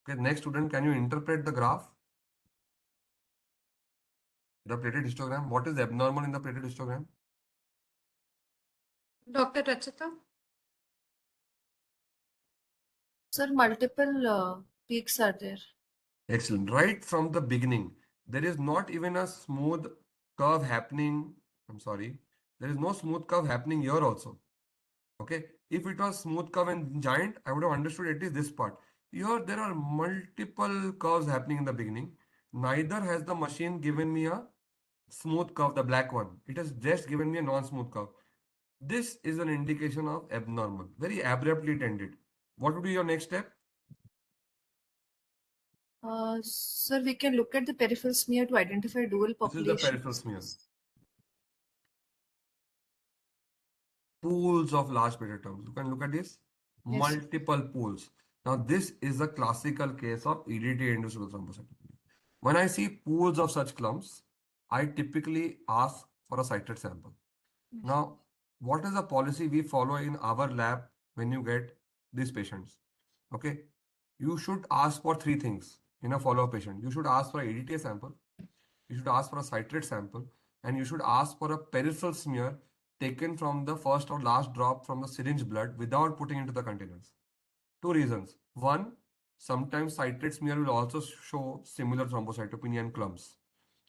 Okay, next student, can you interpret the graph? The plated histogram. What is abnormal in the plated histogram? Dr. Rachita? Sir, multiple peaks are there. Excellent. Right from the beginning, there is not even a smooth curve happening. I'm sorry. There is no smooth curve happening here also. Okay. If it was smooth curve and giant, I would have understood at least this part. Here, there are multiple curves happening in the beginning. Neither has the machine given me a smooth curve, the black one. It has just given me a non-smooth curve. This is an indication of abnormal. Very abruptly it ended. What would be your next step? Sir, we can look at the peripheral smear to identify dual This is the peripheral populations. smear. Pools of large plated terms. You can look at this. Yes. Multiple pools. Now, this is a classical case of EDTA-induced thrombocytopenia. When I see pools of such clumps, I typically ask for a cited sample. Now, what is the policy we follow in our lab when you get these patients? Okay, you should ask for 3 things in a follow-up patient. You should ask for a EDTA sample, you should ask for a citrate sample, and you should ask for a peripheral smear taken from the first or last drop from the syringe blood without putting into the containers. 2 reasons. One, sometimes citrate smear will also show similar thrombocytopenia and clumps.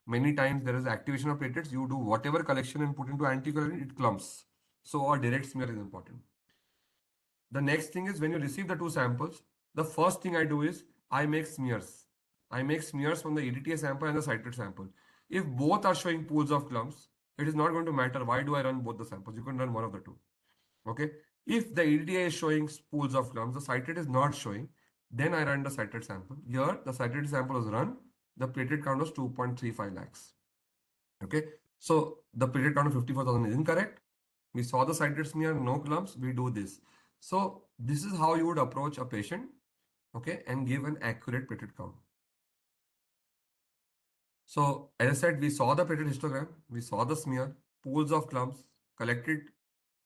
Many times there is activation of platelets, you do whatever collection and put into anticoagulant, it clumps. So a direct smear is important. The next thing is when you receive the 2 samples, the first thing I do is I make smears. I make smears from the EDTA sample and the citrate sample. If both are showing pools of clumps, it is not going to matter. Why do I run both the samples? You can run one of the 2. Okay. If the EDTA is showing pools of clumps, the citrate is not showing, then I run the citrate sample. Here, the citrate sample was run. The platelet count was 2.35 lakhs. Okay. So the platelet count of 54,000 is incorrect. We saw the citrate smear, no clumps. We do this. So this is how you would approach a patient, okay, and give an accurate platelet count. So as I said, we saw the platelet histogram, we saw the smear, pools of clumps, collected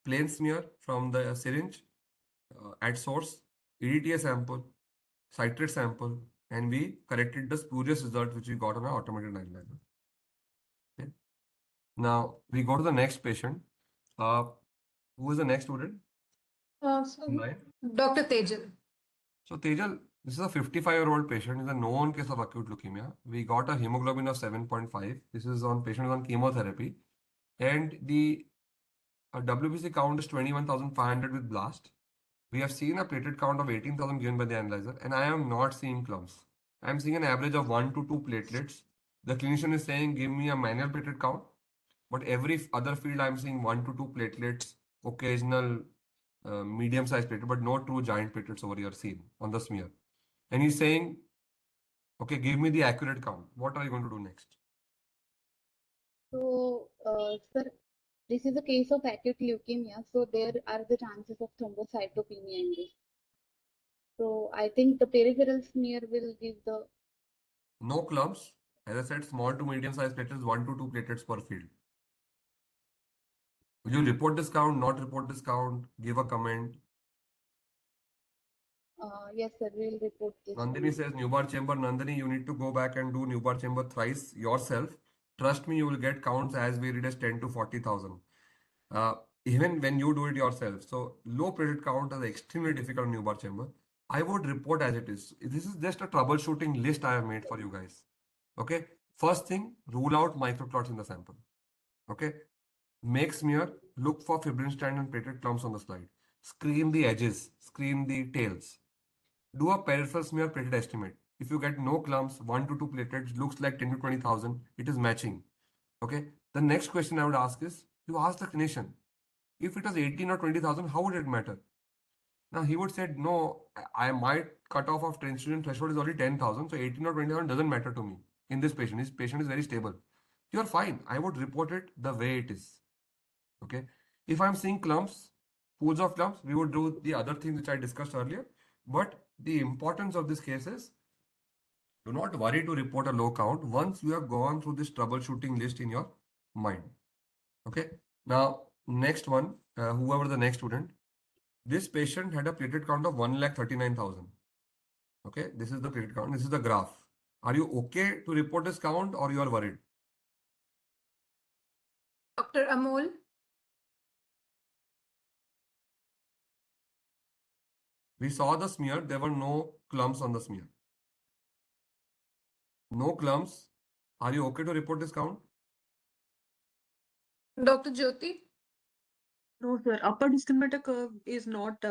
plain smear from the syringe at source, EDTA sample, citrate sample, and we corrected the spurious result which we got on our automated analyzer. Okay. Now we go to the next patient. Who is the next student? Nine. Dr. Tejal. So Tejal, this is a 55-year-old patient. It's a known case of acute leukemia. We got a hemoglobin of 7.5. This is on patient on chemotherapy, and the WBC count is 21,500 with blast. We have seen a platelet count of 18,000 given by the analyzer, and I am not seeing clumps. I am seeing an average of 1 to 2 platelets. The clinician is saying, give me a manual platelet count, but every other field I am seeing 1 to 2 platelets, occasional medium-sized platelet, but no true giant platelets over here seen on the smear. And he's saying, okay, give me the accurate count. What are you going to do next? So, sir, this is a case of acute leukemia, so there are the chances of thrombocytopenia in this. So, I think the peripheral smear will give the No clumps. As I said, small to medium-sized platelets, 1 to 2 platelets per field. Will you report this count, not report this count, give a comment? Yes, sir, we'll report this. Nandini says newbar chamber. Nandini, you need to go back and do newbar chamber thrice yourself. Trust me, you will get counts as varied as 10 to 40,000. Even when you do it yourself. So low platelet count is extremely difficult in newbar chamber. I would report as it is. This is just a troubleshooting list I have made for you guys. Okay. First thing, rule out microclots in the sample. Okay. Make smear, look for fibrin strand and platelet clumps on the slide. Screen the edges, screen the tails. Do a peripheral smear platelet estimate. If you get no clumps, 1 to 2 platelets, looks like 10 to 20,000, it is matching. Okay. The next question I would ask is, you ask the clinician, if it was 18 or 20,000, how would it matter? Now he would say, no, I might cut off of transfusion threshold is only 10,000, so 18 or 20,000 doesn't matter to me in this patient. This patient is very stable. You're fine. I would report it the way it is. Okay. If I'm seeing clumps, pools of clumps, we would do the other things which I discussed earlier. But the importance of this case is, do not worry to report a low count once you have gone through this troubleshooting list in your mind. Okay. Now, next one, whoever the next student, this patient had a platelet count of 1,39,000. Okay. This is the platelet count. This is the graph. Are you okay to report this count or you are worried? Dr. Amol, We saw the smear. There were no clumps on the smear. No clumps. Are you okay to report this count? Dr. Jyoti, No, sir. Upper discriminator curve is not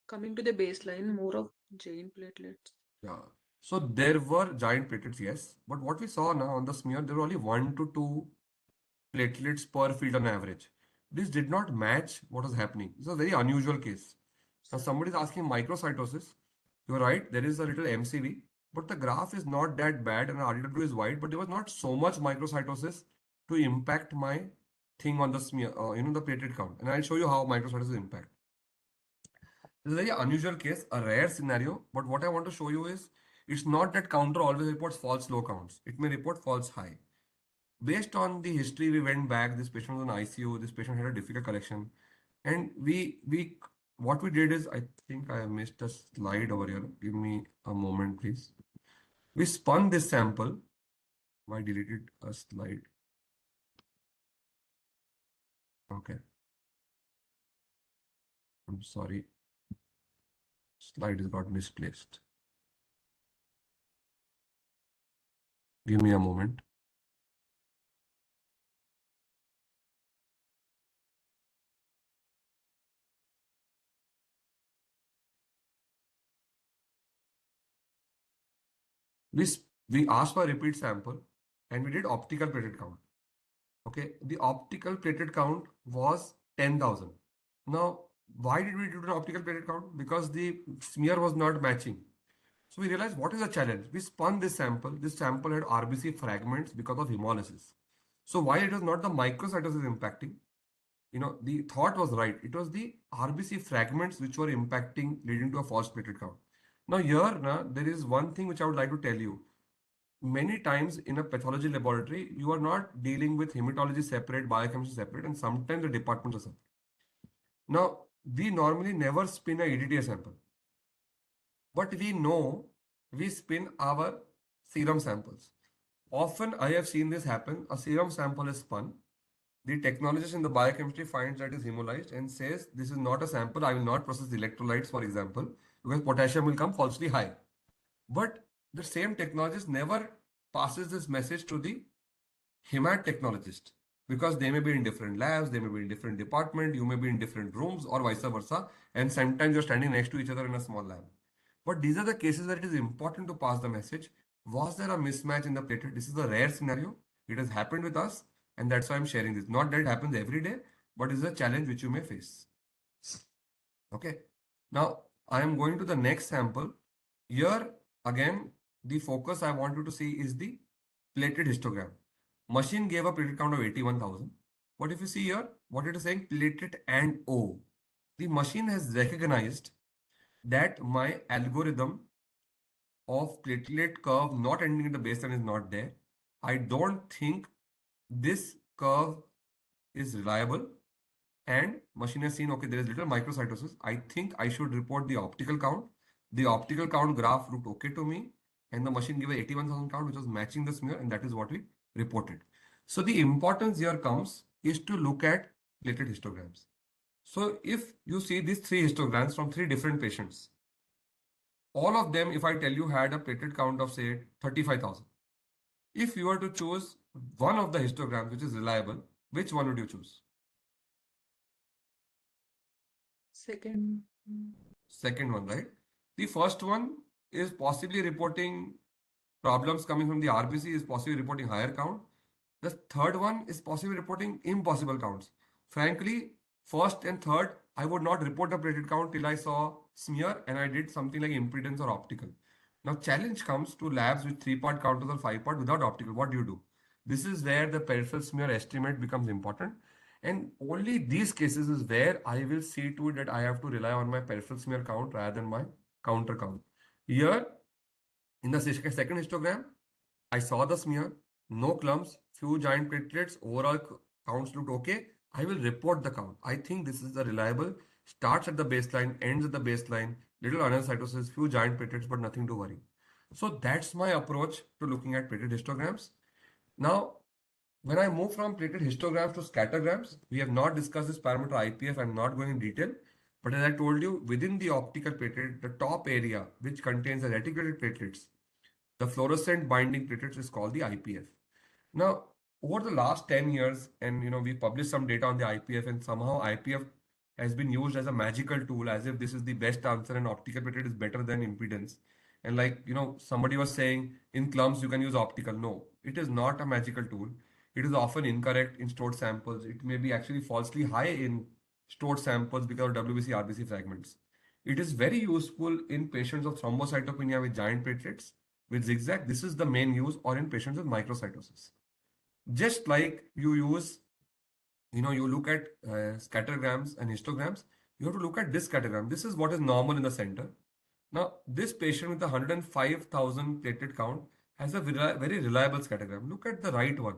coming to the baseline, more of giant platelets. Yeah. So there were giant platelets, yes. But what we saw now on the smear, there were only 1 to 2 platelets per field on average. This did not match what was happening. This is a very unusual case. Now somebody is asking microcytosis. You're right, there is a little MCV, but the graph is not that bad and RDW is wide, but there was not so much microcytosis to impact my thing on the smear, the platelet count. And I'll show you how microcytosis impact. This is a very unusual case, a rare scenario, but what I want to show you is it's not that counter always reports false low counts. It may report false high. Based on the history, we went back. This patient was on ICU. This patient had a difficult collection, and what we did is, I think I missed a slide over here. Give me a moment, please. We spun this sample. I deleted a slide. Okay. I'm sorry. Slide has got misplaced. Give me a moment. We asked for a repeat sample and we did optical platelet count. Okay, the optical platelet count was 10,000. Now, why did we do an optical platelet count? Because the smear was not matching. So we realized what is the challenge? We spun this sample. This sample had RBC fragments because of hemolysis. So while it was not the microcytosis impacting, the thought was right. It was the RBC fragments which were impacting, leading to a false platelet count. Now here, there is one thing which I would like to tell you. Many times in a pathology laboratory, you are not dealing with hematology separate, biochemistry separate, and sometimes the departments are separate. Now, we normally never spin a EDTA sample, but we know we spin our serum samples. Often I have seen this happen. A serum sample is spun. The technologist in the biochemistry finds that is hemolyzed and says, this is not a sample. I will not process the electrolytes, for example, because potassium will come falsely high. But the same technologist never passes this message to the hemat technologist because they may be in different labs, they may be in different department, you may be in different rooms or vice versa. And sometimes you're standing next to each other in a small lab. But these are the cases where it is important to pass the message. Was there a mismatch in the platelet? This is a rare scenario. It has happened with us. And that's why I'm sharing this. Not that it happens every day, but it's a challenge which you may face. Okay. Now, I am going to the next sample. Here, again, the focus I want you to see is the platelet histogram. Machine gave a platelet count of 81,000. But if you see here, what it is saying, platelet and O. The machine has recognized that my algorithm of platelet curve not ending at the baseline is not there. I don't think this curve is reliable. and machine has seen, okay, there is little microcytosis. I think I should report the optical count. The optical count graph looked okay to me, and the machine gave a 81,000 count, which was matching the smear, and that is what we reported. So the importance here comes is to look at platelet histograms. So if you see these 3 histograms from 3 different patients, all of them, if I tell you, had a platelet count of say 35,000. If you were to choose one of the histograms which is reliable, which one would you choose? Second. Second one, right? The first one is possibly reporting problems coming from the RBC, is possibly reporting higher count. The third one is possibly reporting impossible counts. Frankly, first and third, I would not report the platelet count till I saw smear and I did something like impedance or optical. Now, challenge comes to labs with 3-part counters or 5-part without optical. What do? This is where the peripheral smear estimate becomes important. And only these cases is where I will see to it that I have to rely on my peripheral smear count rather than my counter count. Here, in the second histogram, I saw the smear, no clumps, few giant platelets, overall counts looked okay. I will report the count. I think this is the reliable, starts at the baseline, ends at the baseline, little anacytosis, few giant platelets, but nothing to worry. So that's my approach to looking at platelet histograms. Now, when I move from platelet histograms to scattergrams, we have not discussed this parameter IPF. I'm not going in detail. But as I told you, within the optical platelet, the top area which contains the reticulated platelets, the fluorescent binding platelets, is called the IPF. Now, over the last 10 years, and we published some data on the IPF, and somehow IPF has been used as a magical tool, as if this is the best answer and optical platelet is better than impedance. And like, somebody was saying in clumps you can use optical. No, it is not a magical tool. It is often incorrect in stored samples. It may be actually falsely high in stored samples because of WBC, RBC fragments. It is very useful in patients of thrombocytopenia with giant platelets, with zigzag. This is the main use, or in patients with microcytosis. Just like you use, you look at scattergrams and histograms, you have to look at this scattergram. This is what is normal in the center. Now, this patient with the 105,000 platelet count has a very reliable scattergram. Look at the right one.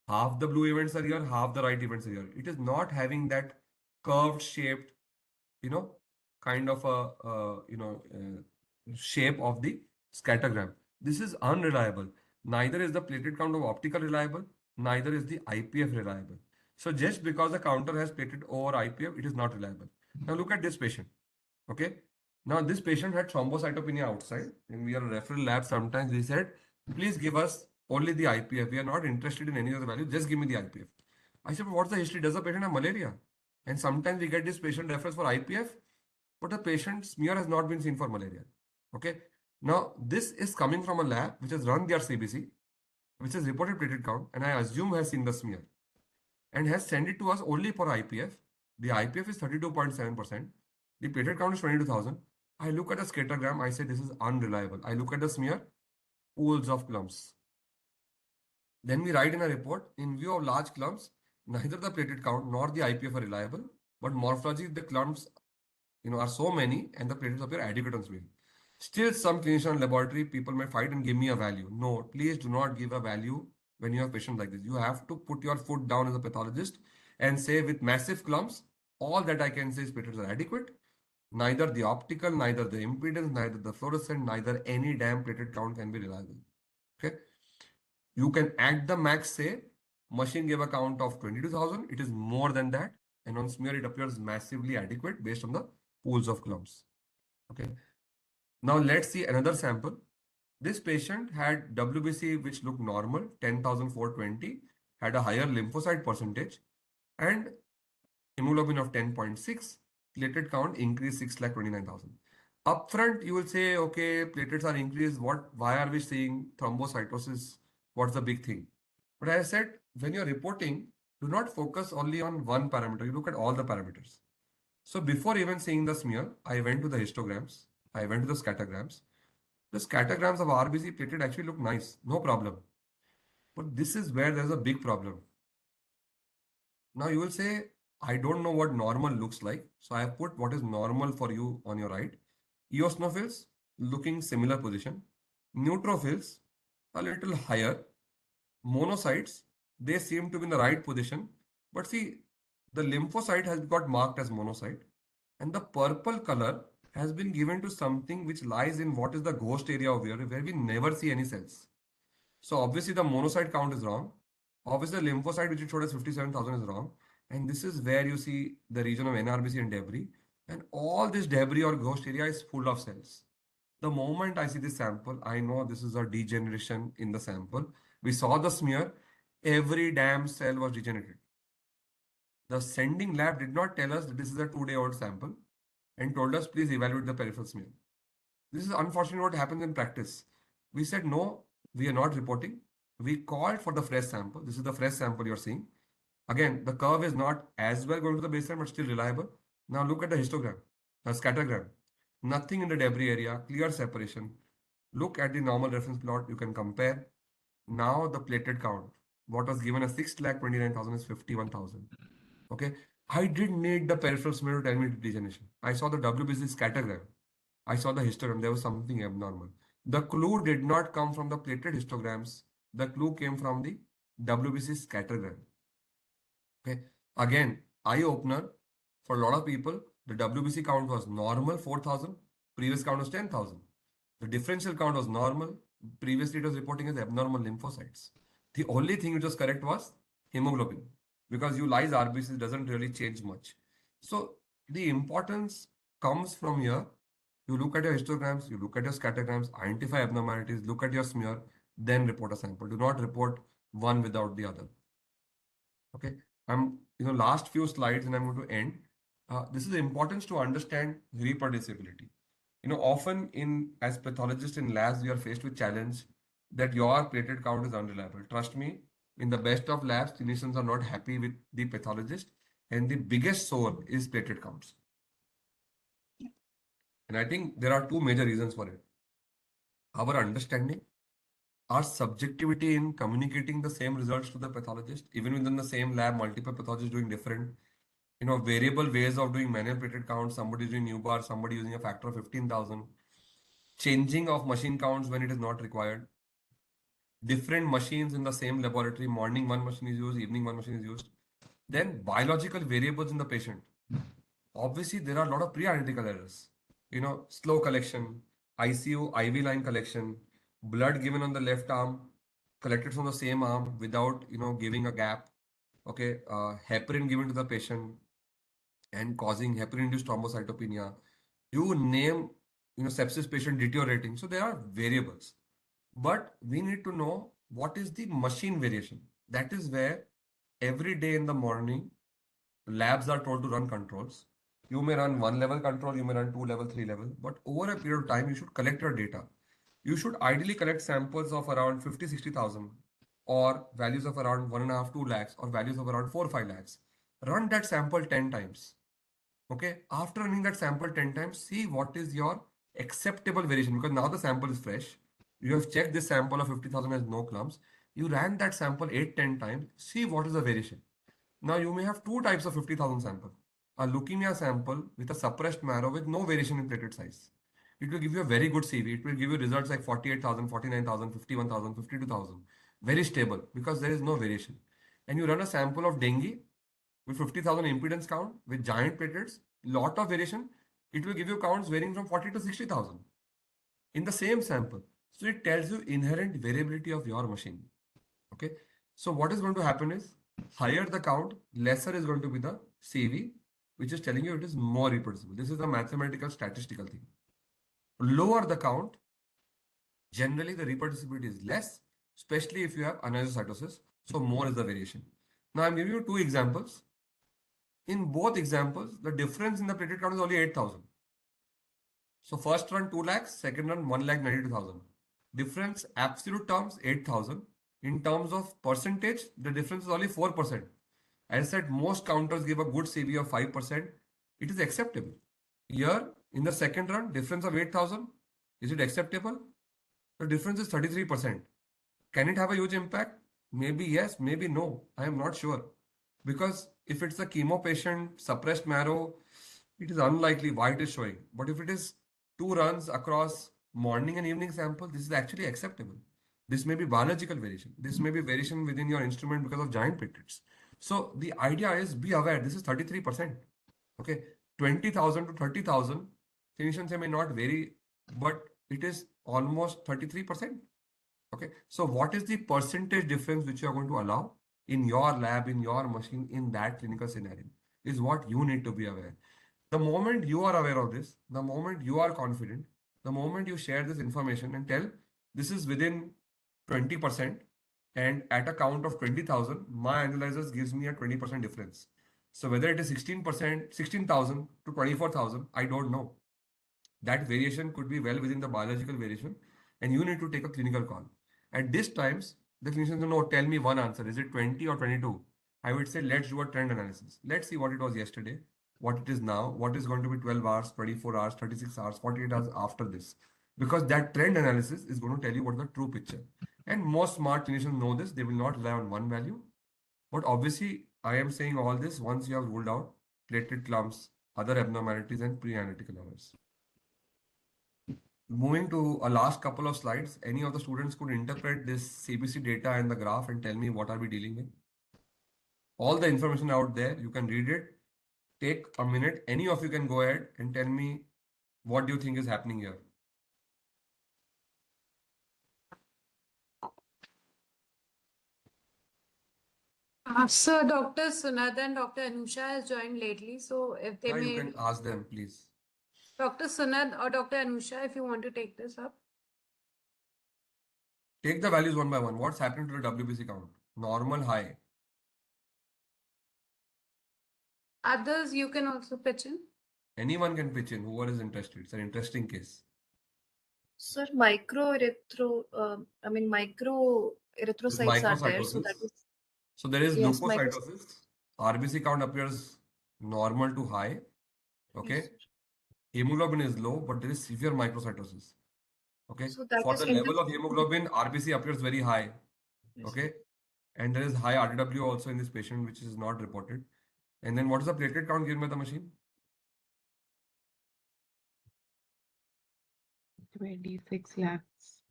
Half the blue events are here, half the right events are here. It is not having that curved shaped, kind of a, shape of the scattergram. This is unreliable. Neither is the platelet count of optical reliable, neither is the IPF reliable. So just because the counter has platelet over IPF, it is not reliable. Now look at this patient. Okay. Now this patient had thrombocytopenia outside, and we are a referral lab. Sometimes we said, please give us only the IPF. We are not interested in any other value. Just give me the IPF. I said, but what's the history? Does the patient have malaria? And sometimes we get this patient refers for IPF, but the patient's smear has not been seen for malaria. Okay. Now this is coming from a lab which has run their CBC, which has reported platelet count, and I assume has seen the smear and has sent it to us only for IPF. The IPF is 32.7%. The platelet count is 22,000. I look at the scattergram. I say this is unreliable. I look at the smear, pools of clumps. Then we write in a report, in view of large clumps, neither the platelet count nor the IPF are reliable, but morphology, the clumps, are so many and the platelets appear adequate on smear. Still, some clinician and laboratory people may fight and give me a value. No, please do not give a value when you have patients like this. You have to put your foot down as a pathologist and say, with massive clumps, all that I can say is platelets are adequate. Neither the optical, neither the impedance, neither the fluorescent, neither any damn platelet count can be reliable. Okay. You can at the max say, machine gave a count of 22,000. It is more than that. And on smear, it appears massively adequate based on the pools of clumps. Okay. Now let's see another sample. This patient had WBC which looked normal, 10,420, had a higher lymphocyte percentage and hemoglobin of 10.6, platelet count increased 6,29,000. Upfront, you will say, okay, platelets are increased. Why are we seeing thrombocytosis? What's the big thing? But as I said, when you're reporting, do not focus only on one parameter. You look at all the parameters. So before even seeing the smear, I went to the histograms. I went to the scattergrams. The scattergrams of RBC platelet actually look nice. No problem. But this is where there's a big problem. Now you will say, I don't know what normal looks like. So I have put what is normal for you on your right. Eosinophils, looking similar position. Neutrophils, a little higher. Monocytes, they seem to be in the right position. But see, the lymphocyte has got marked as monocyte, and the purple color has been given to something which lies in what is the ghost area of here, where we never see any cells. So obviously the monocyte count is wrong. Obviously the lymphocyte which it showed as 57,000 is wrong. And this is where you see the region of NRBC and debris. And all this debris or ghost area is full of cells. The moment I see this sample, I know this is a degeneration in the sample. We saw the smear, every damn cell was degenerated. The sending lab did not tell us that this is a 2-day-old sample and told us, please evaluate the peripheral smear. This is unfortunately what happens in practice. We said, no, we are not reporting. We called for the fresh sample. This is the fresh sample you're seeing. Again, the curve is not as well going to the baseline, but still reliable. Now look at the histogram, the scattergram. Nothing in the debris area, clear separation. Look at the normal reference plot. You can compare. Now the platelet count. What was given as 6,29,000 is 51,000. Okay. I didn't need the peripheral smear to tell me degeneration. I saw the WBC scattergram. I saw the histogram. There was something abnormal. The clue did not come from the platelet histograms. The clue came from the WBC scattergram. Okay. Again, eye opener for a lot of people. The WBC count was normal 4,000. Previous count was 10,000. The differential count was normal. Previously it was reporting as abnormal lymphocytes. The only thing which was correct was hemoglobin, because you lyse RBC doesn't really change much. So the importance comes from here. You look at your histograms, you look at your scattergrams, identify abnormalities, look at your smear, then report a sample. Do not report one without the other. Okay. Last few slides and I'm going to end. This is the importance to understand reproducibility. Often as pathologists in labs, we are faced with challenge that your platelet count is unreliable. Trust me, in the best of labs, clinicians are not happy with the pathologist, and the biggest sore is platelet counts. And I think there are two major reasons for it. Our understanding, our subjectivity in communicating the same results to the pathologist, even within the same lab, multiple pathologists doing different, variable ways of doing manual platelet counts. Somebody doing new bar, somebody using a factor of 15,000, changing of machine counts when it is not required, different machines in the same laboratory, morning one machine is used, evening one machine is used. Then biological variables in the patient. Obviously, there are a lot of pre-analytical errors. Slow collection, ICU, IV line collection, blood given on the left arm, collected from the same arm without, giving a gap. Okay, heparin given to the patient and causing heparin-induced thrombocytopenia. You name, sepsis patient deteriorating. So there are variables. But we need to know what is the machine variation. That is where every day in the morning, labs are told to run controls. You may run 1-level control, you may run 2-level, 3-level, but over a period of time, you should collect your data. You should ideally collect samples of around 50, 60,000 or values of around 1.5, 2 lakhs or values of around 4, 5 lakhs. Run that sample 10 times. Okay. After running that sample 10 times, see what is your acceptable variation, because now the sample is fresh. You have checked this sample of 50,000 has no clumps. You ran that sample 8, 10 times, see what is the variation. Now you may have two types of 50,000 sample. A leukemia sample with a suppressed marrow with no variation in platelet size. It will give you a very good CV. It will give you results like 48,000, 49,000, 51,000, 52,000. Very stable because there is no variation. And you run a sample of dengue with 50,000 impedance count with giant platelets, lot of variation. It will give you counts varying from 40 to 60,000 in the same sample. So it tells you inherent variability of your machine. Okay. So what is going to happen is, higher the count, lesser is going to be the CV, which is telling you it is more reproducible. This is a mathematical statistical thing. Lower the count, generally the reproducibility is less, especially if you have anisocytosis. So more is the variation. Now I'm giving you two examples. In both examples, the difference in the platelet count is only 8,000. So first run 2 lakhs, second run 1,92,000. Difference absolute terms 8,000. In terms of percentage, the difference is only 4%. As I said, most counters give a good CV of 5%. It is acceptable. Here, in the second run, difference of 8,000. Is it acceptable? The difference is 33%. Can it have a huge impact? Maybe yes, maybe no. I am not sure. Because if it's a chemo patient, suppressed marrow, it is unlikely why it is showing. But if it is 2 runs across morning and evening sample, this is actually acceptable. This may be biological variation. This may be variation within your instrument because of giant platelets. So the idea is be aware, this is 33%. Okay, 20,000 to 30,000, clinicians may not vary, but it is almost 33%. Okay, so what is the percentage difference which you are going to allow in your lab, in your machine, in that clinical scenario is what you need to be aware. The moment you are aware of this, the moment you are confident, the moment you share this information and tell this is within 20%, and at a count of 20,000, my analyzers gives me a 20% difference. So whether it is 16%, 16,000 to 24,000, I don't know. That variation could be well within the biological variation, and you need to take a clinical call. At this times, the clinicians don't know, tell me one answer. Is it 20 or 22? I would say, let's do a trend analysis. Let's see what it was yesterday, what it is now, what is going to be 12 hours, 24 hours, 36 hours, 48 hours after this. Because that trend analysis is going to tell you what is the true picture. And most smart clinicians know this. They will not rely on one value. But obviously, I am saying all this once you have ruled out platelet clumps, other abnormalities, and pre-analytical errors. Moving to a last couple of slides, any of the students could interpret this CBC data and the graph and tell me what are we dealing with? All the information out there, you can read it. Take a minute. Any of you can go ahead and tell me what do you think is happening here? So Dr. Sunad and Dr. Anusha has joined lately. So if they Yeah, you may, can ask them, please. Dr. Sunad or Dr. Anusha, if you want to take this up. Take the values one by one. What's happening to the WBC count? Normal, high. Others, you can also pitch in. Anyone can pitch in, whoever is interested. It's an interesting case. Sir, micro erythrocytes are there, so that Microcytosis. is So there is yes, leukocytosis. RBC count appears normal to high. Okay. yes, sir. Hemoglobin is low, but there is severe microcytosis. Okay. So that For is the level of hemoglobin, RBC appears very high. Yes. Okay. And there is high RDW also in this patient, which is not reported. And then what is the platelet count given by the machine? 26 lakhs.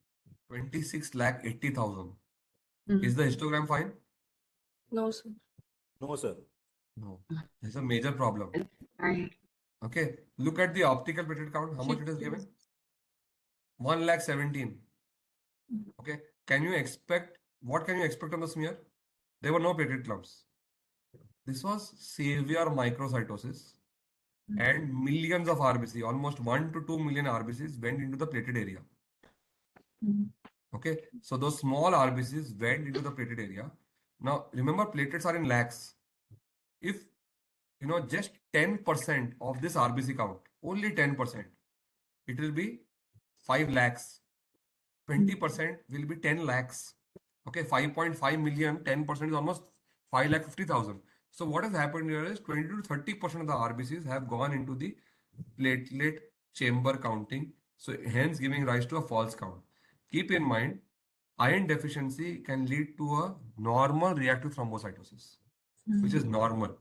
26 lakh 80,000. Mhm. Is the histogram fine? No, sir. No, sir. No. There's a major problem. Right. Okay. Look at the optical platelet count. How much it is given? 1 lakh 17. Okay. Can you expect, what can you expect on the smear? There were no platelet clumps. This was severe microcytosis and millions of RBC, almost 1 to 2 million RBCs went into the plated area. Mhm. Okay. So those small RBCs went into the plated area. Now, remember, platelets are in lakhs. If, just 10% of this RBC count, only 10%, it will be 5 lakhs. 20% will be 10 lakhs. Okay, 5.5 million, 10% is almost 5,50,000. So what has happened here is 20 to 30% of the RBCs have gone into the platelet chamber counting. So hence giving rise to a false count. Keep in mind, iron deficiency can lead to a normal reactive thrombocytosis, which is normal.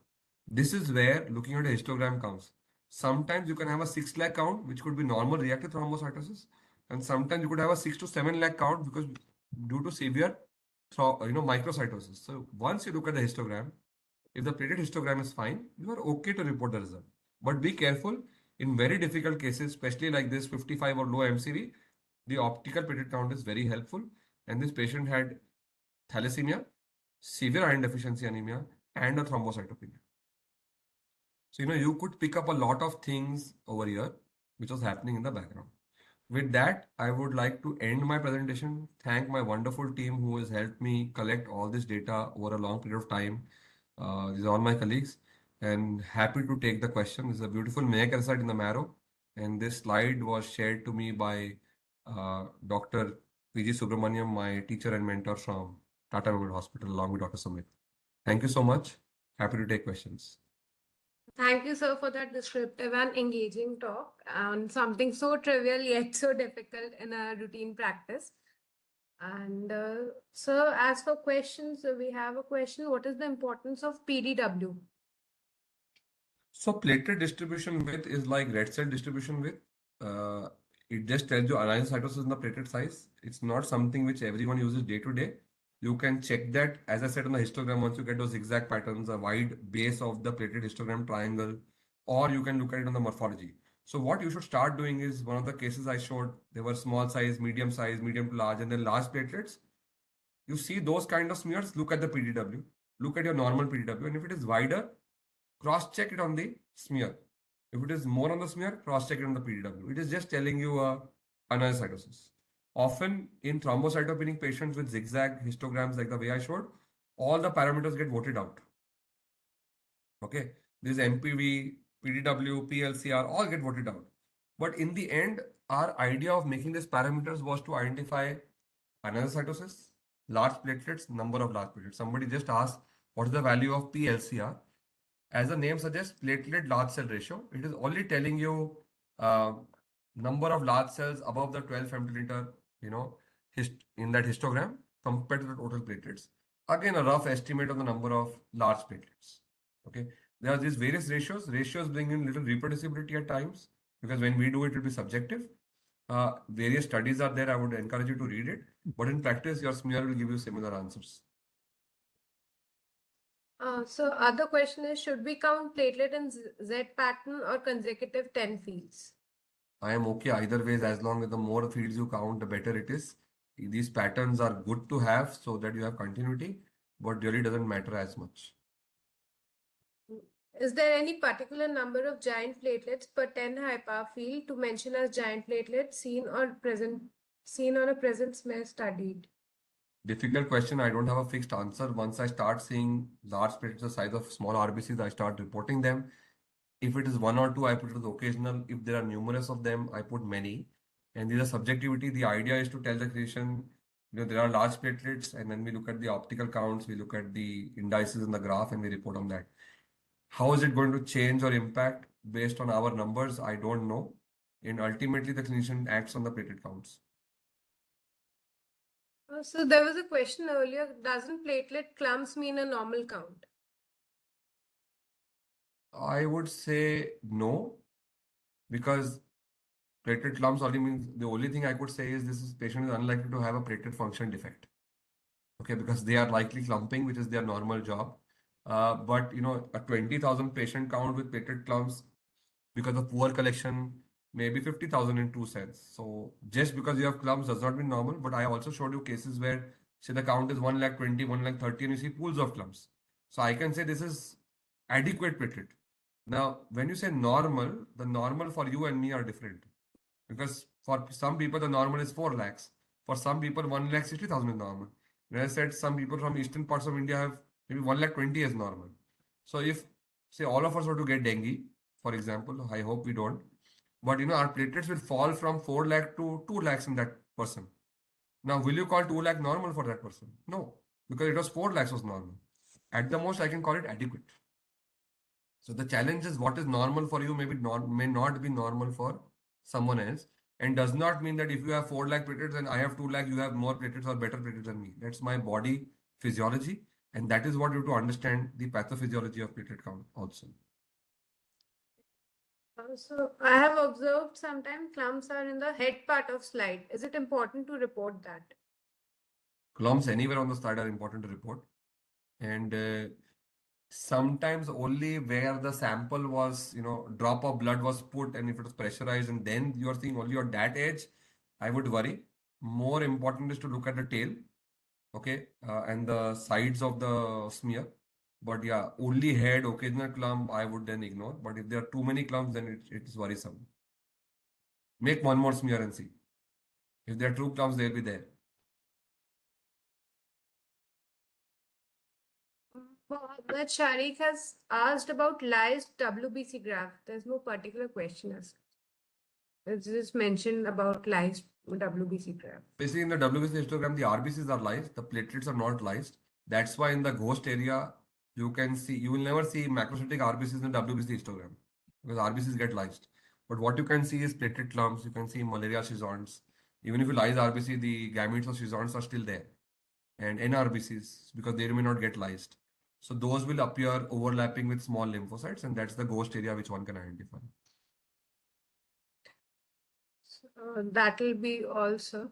This is where looking at a histogram counts. Sometimes you can have a 6 lakh count, which could be normal reactive thrombocytosis. And sometimes you could have a 6 to 7 lakh count because due to severe microcytosis. So once you look at the histogram, if the platelet histogram is fine, you are okay to report the result. But be careful in very difficult cases, especially like this 55 or low MCV, the optical platelet count is very helpful. And this patient had thalassemia, severe iron deficiency anemia, and a thrombocytopenia. So, you could pick up a lot of things over here, which was happening in the background. With that, I would like to end my presentation. Thank my wonderful team who has helped me collect all this data over a long period of time. These are all my colleagues, and happy to take the question. This is a beautiful Megakaryocyte in the marrow, and this slide was shared to me by Dr. PG Subramaniam, my teacher and mentor from Tata Memorial Hospital, along with Dr. Sumit. Thank you so much. Happy to take questions. Thank you, sir, for that descriptive and engaging talk on something so trivial yet so difficult in a routine practice. And sir, as for questions, we have a question. What is the importance of PDW? So platelet distribution width is like red cell distribution width. It just tells you anisocytosis in the platelet size. It's not something which everyone uses day to day. You can check that, as I said on the histogram, once you get those zigzag patterns, a wide base of the platelet histogram triangle, or you can look at it on the morphology. So what you should start doing is, one of the cases I showed, there were small size, medium to large, and then large platelets. You see those kind of smears, look at the PDW, look at your normal PDW, and if it is wider, cross-check it on the smear. If it is more on the smear, cross-check it on the PDW. It is just telling you anastocytosis. Often in thrombocytopenic patients with zigzag histograms like the way I showed, all the parameters get voted out. Okay, this MPV, PDW, PLCR, all get voted out. But in the end, our idea of making these parameters was to identify anastocytosis, large platelets, number of large platelets. Somebody just asked, what is the value of PLCR? As the name suggests, platelet large cell ratio. It is only telling you number of large cells above the 12 femtoliter, in that histogram compared to the total platelets. Again, a rough estimate of the number of large platelets. Okay, there are these various ratios. Ratios bring in little reproducibility at times, because when we do it, it will be subjective. Various studies are there. I would encourage you to read it. But in practice, your smear will give you similar answers. So other question is, should we count platelet in Z pattern or consecutive 10 fields? I am okay either ways, as long as the more fields you count, the better it is. These patterns are good to have so that you have continuity, but really doesn't matter as much. Is there any particular number of giant platelets per 10 high power field to mention as giant platelets seen on a present smear studied? Difficult question. I don't have a fixed answer. Once I start seeing large platelets the size of small RBCs, I start reporting them. If it is one or two, I put it as occasional. If there are numerous of them, I put many. And these are subjectivity. The idea is to tell the clinician, there are large platelets, and then we look at the optical counts, we look at the indices in the graph, and we report on that. How is it going to change or impact based on our numbers? I don't know. And ultimately, the clinician acts on the platelet counts. So there was a question earlier, doesn't platelet clumps mean a normal count? I would say no, because platelet clumps only means, the only thing I could say is this patient is unlikely to have a platelet function defect. Okay, because they are likely clumping, which is their normal job. But a 20,000 patient count with platelet clumps, because of poor collection, maybe 50,000 in two cells. So just because you have clumps does not mean normal. But I also showed you cases where, say, the count is 1,20,000, 1,30,000, and you see pools of clumps. So I can say this is adequate platelet. Now, when you say normal, the normal for you and me are different. Because for some people, the normal is 4 lakhs. For some people, 1,60,000 is normal. When I said some people from eastern parts of India have maybe 1,20,000 as normal. So if, say, all of us were to get dengue, for example, I hope we don't, but our platelets will fall from 4 lakh to 2 lakhs in that person. Now, will you call 2 lakh normal for that person? No, because it was 4 lakhs was normal. At the most, I can call it adequate. So the challenge is, what is normal for you may not be normal for someone else, and does not mean that if you have 4 lakh platelets and I have 2 lakh, you have more platelets or better platelets than me. That's my body physiology, and that is what you have to understand, the pathophysiology of platelet count also. So I have observed sometimes clumps are in the head part of slide. Is it important to report that? Clumps anywhere on the slide are important to report, and sometimes only where the sample was, drop of blood was put, and if it was pressurized, and then you are seeing only on that edge, I would worry. More important is to look at the tail, okay, and the sides of the smear. But yeah, only head, occasional clump, I would then ignore. But if there are too many clumps, then it is worrisome. Make one more smear and see. If there are true clumps, they'll be there. That Sharik has asked about lysed WBC graph. There's no particular question as it's just mentioned about lysed WBC graph. Basically, in the WBC histogram, the RBCs are lysed, the platelets are not lysed. That's why in the ghost area, you will never see macrocytic RBCs in the WBC histogram, because RBCs get lysed. But what you can see is platelet clumps, you can see malaria schizonts. Even if you lyse RBC, the gametes of schizonts are still there. And NRBCs, because they may not get lysed. So those will appear overlapping with small lymphocytes, and that's the ghost area which one can identify. That will be also.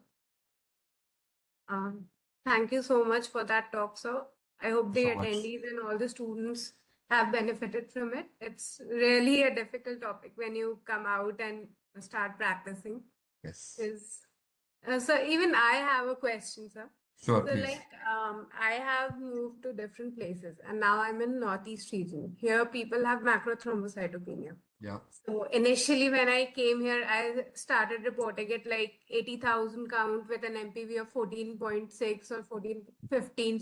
Thank you so much for that talk, sir. I hope the So much. attendees and all the students have benefited from it. It's really a difficult topic when you come out and start practicing. Yes. So even I have a question, sir. Sure, So please. I have moved to different places and now I'm in Northeast region. Here people have macrothrombocytopenia. Yeah. So initially when I came here, I started reporting it like 80,000 count with an MPV of 14.6 or 1415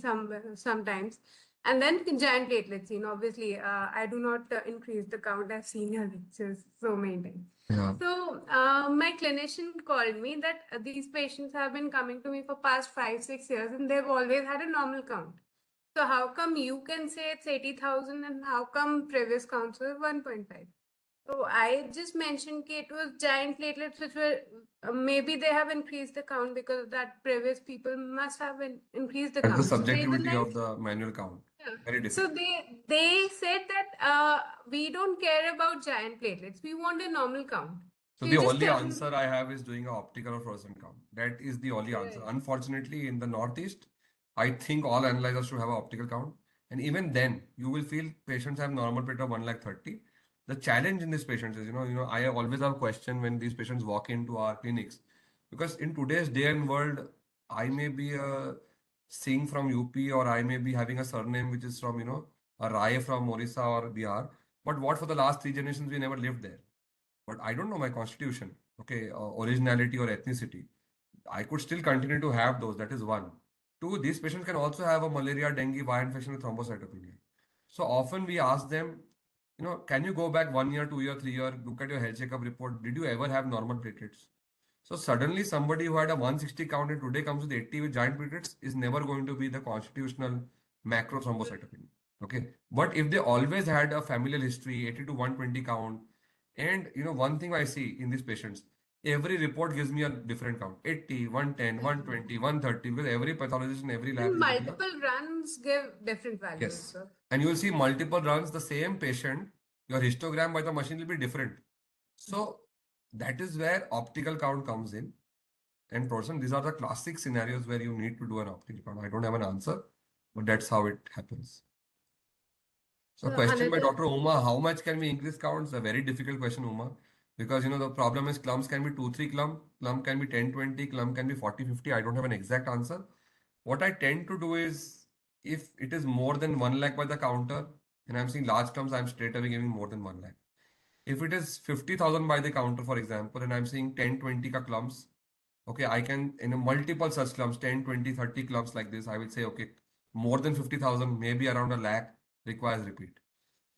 sometimes. And then giant platelets seen. Obviously, I do not increase the count. I've seen your lectures so many times. Yeah. So my clinician called me that these patients have been coming to me for past 5-6 years and they've always had a normal count. So how come you can say it's 80,000 and how come previous counts were 1.5? So I just mentioned that it was giant platelets which were maybe they have increased the count because that previous people must have increased the That's the count. So they subjectivity were of the manual count. yeah. Very So difficult. they said that we don't care about giant platelets. We want a normal count. So So the you just only tell me. answer I have is doing an optical or fluorescent count. That is the only answer. Right. Unfortunately, in the Northeast, I think all analyzers should have an optical count. And even then, you will feel patients have normal platelet of 1,30,000. The challenge in these patients is, I always have a question when these patients walk into our clinics. Because in today's day and world, I may be seeing from UP or I may be having a surname which is from, a Rai from Orissa or Bihar. But what for the last 3 generations, we never lived there. But I don't know my constitution, okay, originality or ethnicity. I could still continue to have those. That is one. Two, these patients can also have a malaria, dengue, viral infection with thrombocytopenia. So often we ask them, can you go back 1 year, 2 year, 3 year, look at your health checkup report. Did you ever have normal platelets? So suddenly somebody who had a 160 count and today comes with 80 with giant platelets is never going to be the constitutional macro thrombocytopenia. Okay. But if they always had a familial history, 80 to 120 count, and one thing I see in these patients, every report gives me a different count 80, 110, 120, 130, because every pathologist in every lab And is getting a. multiple runs give different values. Yes. So. And you will see multiple runs, the same patient, your histogram by the machine will be different. So that is where optical count comes in. And person, these are the classic scenarios where you need to do an optical count. I don't have an answer, but that's how it happens. So question by Dr. Uma, how much can we increase counts? A very difficult question, Uma. Because the problem is clumps can be 2-3 clump can be 10-20, clump can be 40-50. I don't have an exact answer. What I tend to do is if it is more than 1 lakh by the counter and I'm seeing large clumps, I'm straight away giving more than 1 lakh. If it is 50,000 by the counter, for example, and I'm seeing 10-20 ka clumps, okay, I can in a multiple such clumps, 10, 20, 30 clumps like this, I will say, okay, more than 50,000, maybe around a lakh requires repeat.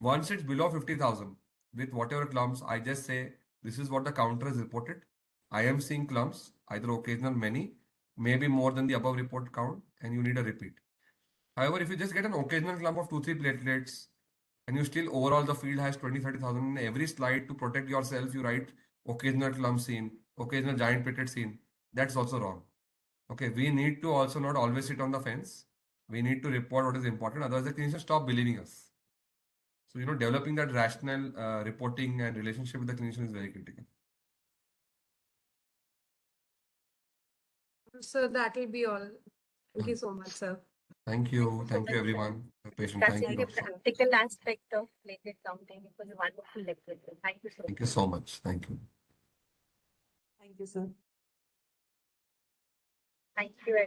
Once it's below 50,000 with whatever clumps, I just say, this is what the counter has reported. I am seeing clumps, either occasional, many, maybe more than the above report count, and you need a repeat. However, if you just get an occasional clump of 2-3 platelets, and you still overall the field has 20-30,000 in every slide to protect yourself, you write occasional clump seen, occasional giant platelet seen. That's also wrong. Okay, we need to also not always sit on the fence. We need to report what is important. Otherwise, the clinicians stop believing us. So, developing that rational reporting and relationship with the clinician is very critical. So that will be all. Thank you so much, sir. Thank you. Thank you, everyone. Patient. Thank you, The doctor. practical aspect of platelet counting. It was a wonderful lecture. Thank you so much. Thank you so much. Thank you. Thank you, sir. Thank you.